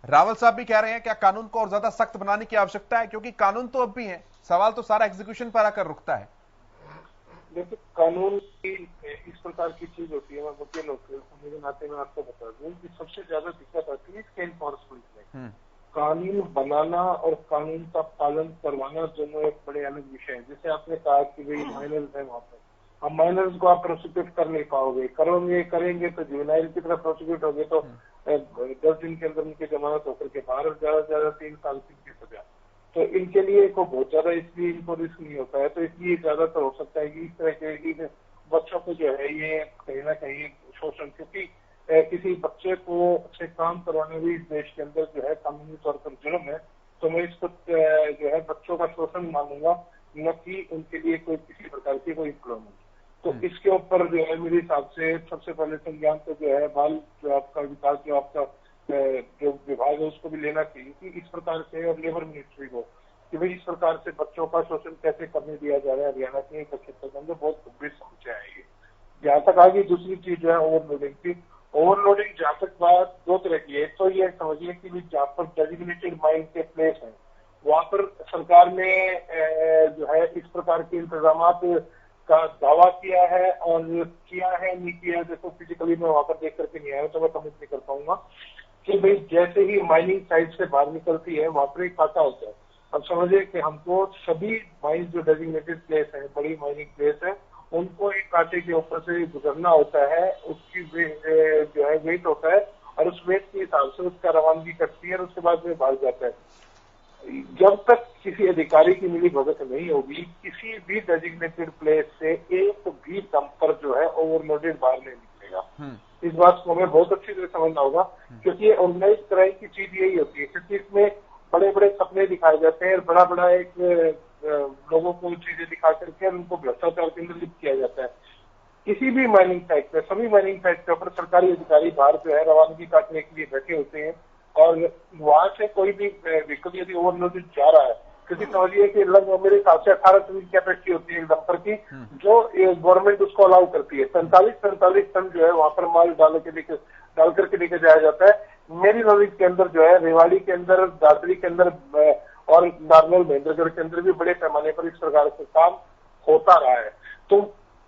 रावल साहब भी कह रहे हैं क्या कानून को और ज्यादा सख्त बनाने की आवश्यकता है? क्योंकि कानून तो अब भी है, सवाल तो सारा एग्जीक्यूशन पर आकर रुकता है। देखिए, कानून की इस प्रकार की चीज होती है, मैं वकील होने के नाते में आपको बता दूं कि सबसे ज्यादा दिक्कत आती है इसके एनफोर्समेंट में। कानून बनाना और कानून का पालन करवाना दोनों एक बड़े अलग विषय है। जैसे आपने कहा कि भाई माइनर्स है वहां पर, हम माइनर्स को आप प्रोसिक्यूट कर नहीं पाओगे, करेंगे तो जुवेनाइल की तरफ प्रोसिक्यूट होगे तो 10 दिन के अंदर उनकी जमानत होकर के बाहर, ज्यादा से ज्यादा 3 साल की सजा। तो इनके लिए को बहुत ज्यादा इसलिए इनको रिस्क नहीं होता है, तो इसलिए ज्यादातर हो सकता है कि इस तरह के बच्चों को जो है ये कहीं ना कहीं शोषण, क्योंकि किसी बच्चे को से काम करवाने भी इस देश के अंदर जो है कानूनी तौर पर जुर्म है, तो मैं इसको जो है बच्चों का शोषण मानूंगा, न कि उनके लिए कोई किसी प्रकार की कोई एम्प्लॉयमेंट। तो इसके ऊपर जो है मेरे हिसाब से सबसे पहले संज्ञान तो जो है बाल जो आपका विकास जो आपका जो विभाग है उसको भी लेना चाहिए कि इस प्रकार से, और लेबर मिनिस्ट्री को, कि भाई इस प्रकार से बच्चों का शोषण कैसे करने दिया जा रहा है हरियाणा के क्षेत्र के अंदर, बहुत गंभीर समस्या है ये। जहाँ तक आगे दूसरी चीज जो है ओवरलोडिंग की, ओवरलोडिंग जहाँ तक बात 2 तरह की है। तो ये समझिए कि जहाँ पर डेजिग्नेटेड माइन के प्लेस है वहाँ पर सरकार ने जो है इस प्रकार के इंतजाम का दावा किया है और किया है नहीं किया, देखो फिजिकली मैं वहां पर देख करके नहीं आया तो मैं कमेंट नहीं कर पाऊंगा कि भाई जैसे ही माइनिंग साइट से बाहर निकलती है वहां पर एक खाता होता है। अब समझिए कि हमको सभी माइंस जो डेजिग्नेटेड प्लेस है, बड़ी माइनिंग प्लेस है, उनको एक कांटे के ऊपर से गुजरना होता है, उसकी जो है वेट होता है और उस वेट के हिसाब से उसका रवानगी करती है और उसके बाद में भाग जाता है। जब तक किसी अधिकारी की मिली भगत नहीं होगी, किसी भी डेजिग्नेटेड प्लेस से एक भी डंपर जो है ओवरलोडेड बाहर नहीं निकलेगा। इस बात को हमें बहुत अच्छी तरह समझना होगा, क्योंकि ये ऑर्गेनाइज क्राइम की चीज यही होती है, क्योंकि इसमें बड़े बड़े सपने दिखाए जाते हैं, बड़ा बड़ा एक लोगों को चीजें दिखा करके उनको भ्रष्टाचार के अंदर लिप्त किया जाता है। किसी भी माइनिंग साइट पे, सभी माइनिंग साइट के ऊपर सरकारी अधिकारी बाहर जो है रवानगी काटने के लिए बैठे होते हैं और वहां से कोई भी व्हीकल यदि ओवरलोडेड जा रहा है, क्योंकि समझिए कि लगभग मेरे हिसाब से 18 टन की कैपेसिटी होती है एक डंपर की, जो गवर्नमेंट उसको अलाउ करती है। 45 टन जो है वहां पर माल डाल करके लेके जाया जाता है। मेरी नॉलेज के अंदर जो है रेवाड़ी के अंदर, दादरी के अंदर और नारनौल महेंद्रगढ़ के अंदर भी बड़े पैमाने पर इस प्रकार से काम होता रहा है। तो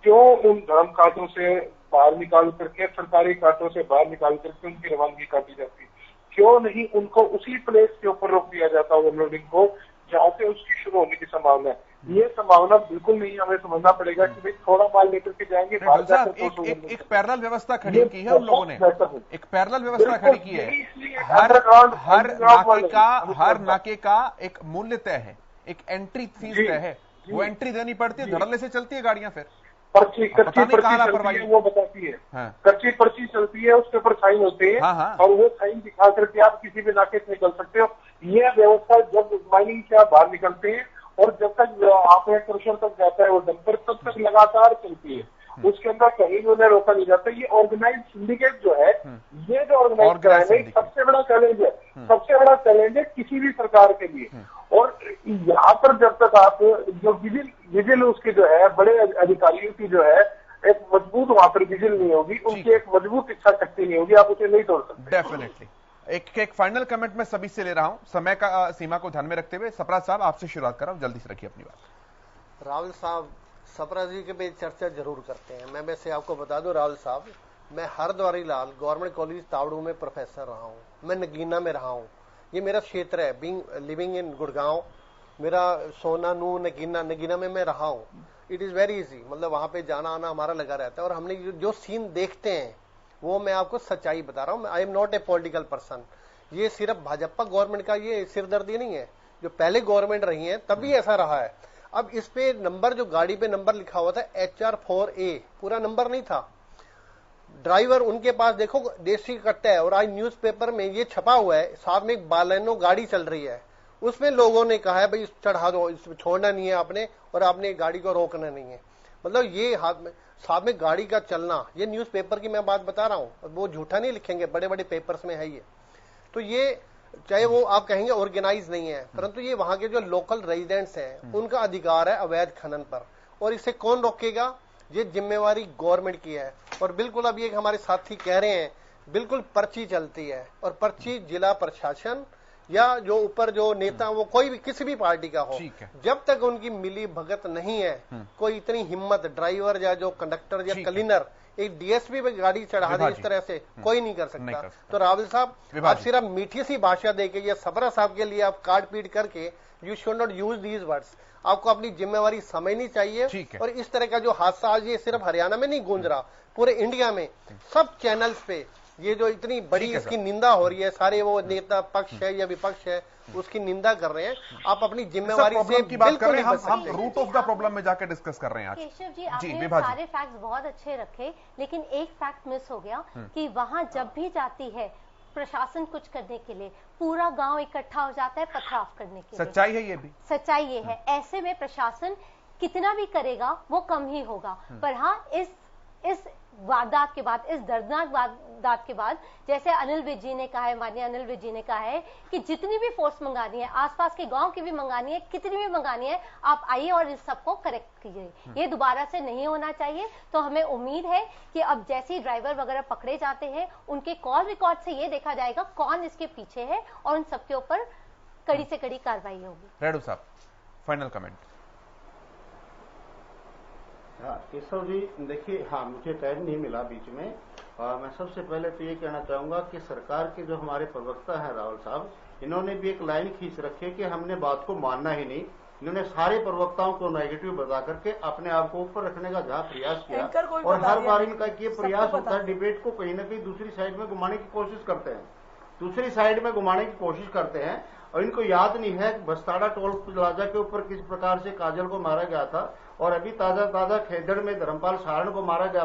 क्यों उन धर्म कांटों से बाहर निकाल करके, सरकारी कांटों से बाहर निकाल करके उनकी रवानगी काटी जाती है? क्यों नहीं उनको उसी प्लेस के ऊपर रोक दिया जाता ओवरलोडिंग को जहां से उसकी शुरू होने की संभावना है? ये संभावना बिल्कुल नहीं, हमें समझना पड़ेगा कि भाई थोड़ा माल लेकर के जाएंगे। एक पैरेलल व्यवस्था खड़ी की है उन लोगों ने, एक पैरेलल व्यवस्था खड़ी की है। हर नाके का एक मूल्य तय है, एक एंट्री फीस तय है, वो एंट्री देनी पड़ती है, धड़ल्ले से चलती है गाड़ियां, फिर कच्ची पर्ची चलती है, वो बताती है। कच्ची पर्ची चलती है, उसके ऊपर साइन होते हैं और वो साइन दिखा करके आप किसी भी नाके से निकल सकते हो। ये व्यवस्था जब माइनिंग से आप बाहर निकलते हैं और जब तक आप एक क्रोशर तक जाता है वो डंपर, तब तक लगातार चलती है, उसके अंदर कहीं भी उन्हें रोका नहीं जाता। ये ऑर्गेनाइज सिंडिकेट जो है, ये जो ऑर्गेनाइज क्राइम है, सबसे बड़ा चैलेंज है, सबसे बड़ा चैलेंज है किसी भी सरकार के लिए। और यहाँ पर जब तक आप जो विजिल उसके जो है बड़े अधिकारियों की जो है एक मजबूत वहां पर विजिल नहीं होगी, उनकी एक मजबूत इच्छा शक्ति नहीं होगी, आप उसे नहीं तोड़ सकते। डेफिनेटली। एक फाइनल कमेंट मैं सभी से ले रहा हूं, समय का सीमा को ध्यान में रखते हुए। सपरा साहब आपसे शुरुआत कर रहा हूं, जल्दी से रखिए अपनी बात। राहुल साहब, सपरा जी के भी चर्चा जरूर करते हैं। मैं वैसे आपको बता दूं राहुल साहब, मैं हरद्वारी लाल गवर्नमेंट कॉलेज तावड़ू में प्रोफेसर रहा हूं, मैं नगीना में रहा हूं, ये मेरा क्षेत्र है। लिविंग इन गुड़गांव, मेरा सोना नू नगीना में मैं रहा हूं। इट इज वेरी इजी, मतलब वहां पे जाना आना हमारा लगा रहता है और हमने जो सीन देखते हैं वो मैं आपको सच्चाई बता रहा हूं। I am not a political person. ये सिर्फ भाजपा गवर्नमेंट का ये सिरदर्दी नहीं है, जो पहले गवर्नमेंट रही है तभी ऐसा रहा है। अब इस पे नंबर, जो गाड़ी पे नंबर लिखा हुआ था HR4A, पूरा नंबर नहीं था। ड्राइवर उनके पास देखो देसी कट्टा है और आज न्यूज़पेपर में ये छपा हुआ है, साथ में एक बालेनो गाड़ी चल रही है, उसमें लोगों ने कहा है भाई चढ़ा दो, इसमें छोड़ना नहीं है आपने और आपने गाड़ी को रोकना नहीं है। मतलब ये हाथ में साथ में गाड़ी का चलना, ये न्यूज़पेपर की मैं बात बता रहा हूं, वो झूठा नहीं लिखेंगे, बड़े बड़े पेपर्स में है ये। तो ये चाहे वो आप कहेंगे ऑर्गेनाइज नहीं है, परंतु ये वहां के जो लोकल रेजिडेंट्स हैं उनका अधिकार है अवैध खनन पर, और इसे कौन रोकेगा? ये जिम्मेवारी गवर्नमेंट की है। और बिल्कुल अब ये हमारे साथी कह रहे हैं, बिल्कुल पर्ची चलती है और पर्ची जिला प्रशासन या जो ऊपर जो नेता, वो कोई भी किसी भी पार्टी का हो, जब तक उनकी मिली भगत नहीं है, कोई इतनी हिम्मत ड्राइवर या जो कंडक्टर या क्लीनर एक DSP पे गाड़ी चढ़ा दे इस तरह से, कोई नहीं कर सकता। तो राहुल साहब, आप सिर्फ मीठी सी भाषा देके या सपरा साहब के लिए आप काट पीट करके, you should not use these words. आपको अपनी जिम्मेवारी समझनी चाहिए। और इस तरह का जो हादसा आज ये सिर्फ हरियाणा में नहीं गूंज रहा, पूरे इंडिया में सब चैनल्स पे ये जो इतनी बड़ी इसकी निंदा हो रही है, सारे वो नेता पक्ष है या विपक्ष है उसकी निंदा कर रहे हैं। आप अपनी जिम्मेवारी से की बात कर रहे हैं, हम रूट ऑफ द प्रॉब्लम में जाकर डिस्कस कर रहे हैं आज। केशव जी, आपने सारे फैक्ट्स बहुत अच्छे रखे, लेकिन एक फैक्ट मिस हो गया कि वहां जब भी जाती है प्रशासन कुछ करने के लिए, पूरा गांव इकट्ठा हो जाता है पथराव करने के लिए। सच्चाई है, ये भी सच्चाई ये है। ऐसे में प्रशासन कितना भी करेगा वो कम ही होगा। पर हाँ, इस वारदात के बाद, इस दर्दनाक वारदात के बाद, जैसे अनिल विज जी ने कहा है, माननीय अनिल विज जी ने कहा है कि जितनी भी फोर्स मंगानी है, आसपास के गांव की भी मंगानी है, कितनी भी मंगानी है, आप आइए और इस सबको करेक्ट कीजिए। ये दोबारा से नहीं होना चाहिए। तो हमें उम्मीद है कि अब जैसे ही ड्राइवर वगैरह पकड़े जाते हैं, उनके कॉल रिकॉर्ड से ये देखा जाएगा कौन इसके पीछे है और उन सबके ऊपर कड़ी से कड़ी कार्रवाई होगी। रेडू साहब, फाइनल कमेंट। हाँ केशव जी, देखिए, हाँ मुझे टाइम नहीं मिला बीच में। मैं सबसे पहले तो ये कहना चाहूंगा कि सरकार के जो हमारे प्रवक्ता हैं राहुल साहब, इन्होंने भी एक लाइन खींच रखी है कि हमने बात को मानना ही नहीं। इन्होंने सारे प्रवक्ताओं को नेगेटिव बता करके अपने आप को ऊपर रखने का जहां प्रयास किया, और हर बार इनका ये प्रयास होता है डिबेट को कहीं ना कहीं दूसरी साइड में घुमाने की कोशिश करते हैं, दूसरी साइड में घुमाने की कोशिश करते हैं। और इनको याद नहीं है बस्ताड़ा टोल प्लाजा के ऊपर किस प्रकार से काजल को मारा गया था, और अभी ताजा खेदड़ में धर्मपाल सारण को मारा गया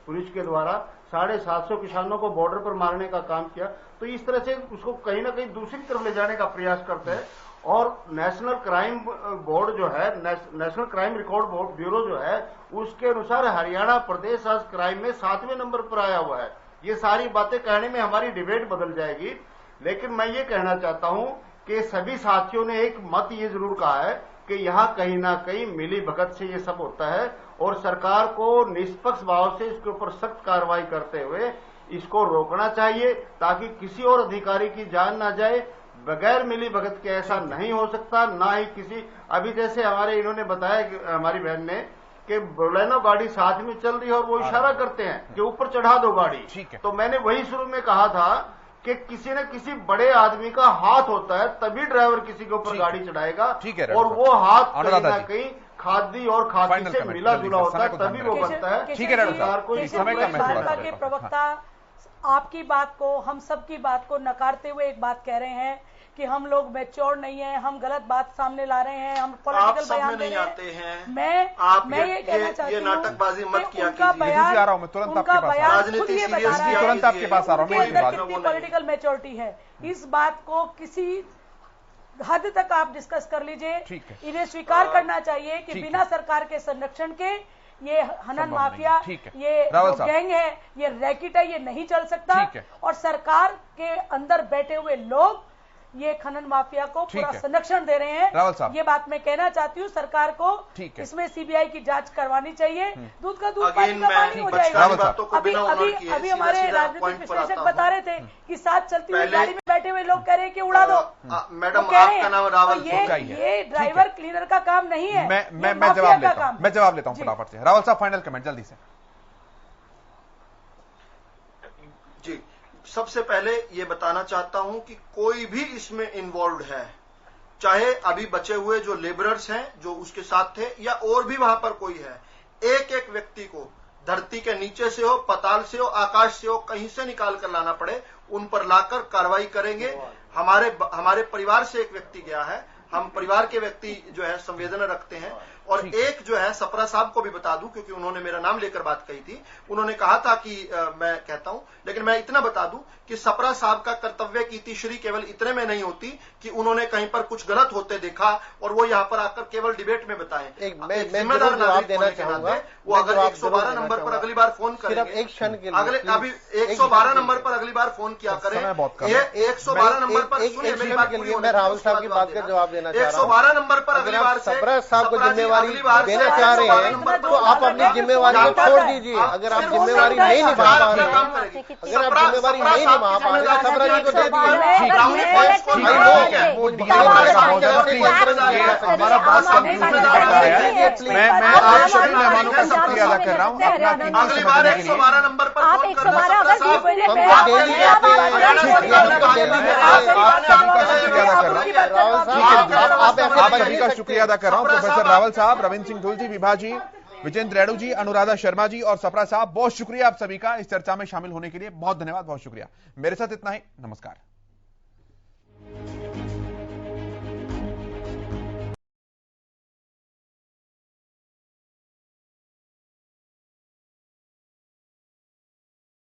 पुलिस के द्वारा। 750 किसानों को बॉर्डर पर मारने का काम किया। तो इस तरह से उसको कहीं ना कहीं दूसरी तरफ ले जाने का प्रयास करते हैं। और नेशनल क्राइम बोर्ड जो है, नेशनल क्राइम रिकॉर्ड ब्यूरो जो है, उसके अनुसार हरियाणा प्रदेश आज क्राइम में 7वें नंबर पर आया हुआ है। ये सारी बातें कहने में हमारी डिबेट बदल जाएगी, लेकिन मैं ये कहना चाहता हूं कि सभी साथियों ने एक मत ये जरूर कहा है कि यहाँ कहीं ना कहीं मिली भगत से ये सब होता है, और सरकार को निष्पक्ष भाव से इसके ऊपर सख्त कार्रवाई करते हुए इसको रोकना चाहिए, ताकि किसी और अधिकारी की जान ना जाए। बगैर मिली भगत के ऐसा नहीं हो सकता, ना ही किसी, अभी जैसे हमारे इन्होंने बताया हमारी बहन ने कि बोलेनो गाड़ी साथ में चल रही है और वो इशारा करते हैं कि ऊपर चढ़ा दो गाड़ी। तो मैंने वही शुरू में कहा था कि किसी न किसी बड़े आदमी का हाथ होता है, तभी ड्राइवर किसी के ऊपर गाड़ी चढ़ाएगा, और वो हाथ कहीं ना कहीं खादी और खादी से मिला जुला होता है, तभी वो बनता है। ठीक है सरकार को भाजपा के प्रवक्ता आपकी बात को, हम सब की बात को नकारते हुए एक बात कह रहे हैं कि हम लोग मैच्योर नहीं है, हम गलत बात सामने ला रहे हैं, हम पॉलिटिकल बयान दे रहे हैं। मैं ये कहना चाहती हूँ नाटकबाजी मत किया उनका बयान, उनका बयान खुद ये बता रहा है तुरंत आपके पास आ रहा हूं, अंदर कितनी पॉलिटिकल मैच्योरिटी है। इस बात को किसी हद तक आप डिस्कस कर लीजिए। इन्हें स्वीकार करना चाहिए कि बिना सरकार के संरक्षण के ये हनन माफिया, ये गैंग है, ये रैकेट है, ये नहीं चल सकता। और सरकार के अंदर बैठे हुए लोग ये खनन माफिया को पूरा संरक्षण दे रहे हैं। ये बात मैं कहना चाहती हूँ सरकार को, इसमें सीबीआई की जांच करवानी चाहिए। दूध का दूध पानी का पानी हो जाएगा। अभी हमारे राजनीतिक विश्लेषक बता रहे थे कि साथ चलती हुई गाड़ी में बैठे हुए लोग कह रहे हैं कि उड़ा दो। मैडम आपका नाम रावल, ये ड्राइवर क्लीनर का काम नहीं है। मैं जवाब लेता हूँ फटाफट से। रावल साहब फाइनल कमेंट जल्दी से। जी, सबसे पहले ये बताना चाहता हूं कि कोई भी इसमें इन्वॉल्व है, चाहे अभी बचे हुए जो लेबरर्स हैं जो उसके साथ थे, या और भी वहां पर कोई है, एक एक व्यक्ति को धरती के नीचे से हो, पाताल से हो, आकाश से हो, कहीं से निकाल कर लाना पड़े, उन पर लाकर कार्रवाई करेंगे। हमारे परिवार से एक व्यक्ति गया है, हम परिवार के व्यक्ति जो है संवेदना रखते हैं। और एक जो है सपरा साहब को भी बता दूं, क्योंकि उन्होंने मेरा नाम लेकर बात कही थी। उन्होंने कहा था कि मैं कहता हूं, लेकिन मैं इतना बता दूं कि सपरा साहब का कर्तव्य की तीसरी केवल इतने में नहीं होती कि उन्होंने कहीं पर कुछ गलत होते देखा और वो यहाँ पर आकर केवल डिबेट में बताएं। जिम्मेदार नागरिक होने के नाते वो अगर 112 नंबर पर अगली बार फोन करेंगे, अगले अभी 112 नंबर पर अगली बार फोन किया करें। ये 112 नंबर पर सुनिए मेरी बात पूरी होने, मैं राहुल साहब की बात का जवाब देना चाह रहा हूं। 112 नंबर पर अगली बार सपरा साहब को जिम्मेवारी देना चाह रहे हैं तो आप अपनी जिम्मेवारी को छोड़ दीजिए। अगर आप जिम्मेवारी नहीं निभा पा रहे हैं, अगर आप जिम्मेवारी नहीं निभा पा रहे हैं, सपरा जी को दे दीजिए। हमारा बहुत मैं आप सभी मेहमानों का शुक्रिया अदा कर रहा हूँ। अगली बार 112 नंबर पर आप 112 अगर आप सभी का शुक्रिया अदा कर रहा हूँ। प्रोफेसर रावल साहब, रविंद्र सिंह धूल जी, विभा जी, विजेंद्र रेणु जी, अनुराधा शर्मा जी और सपरा साहब, बहुत शुक्रिया आप सभी का इस चर्चा में शामिल होने के लिए। बहुत धन्यवाद, बहुत शुक्रिया। मेरे साथ इतना ही, नमस्कार।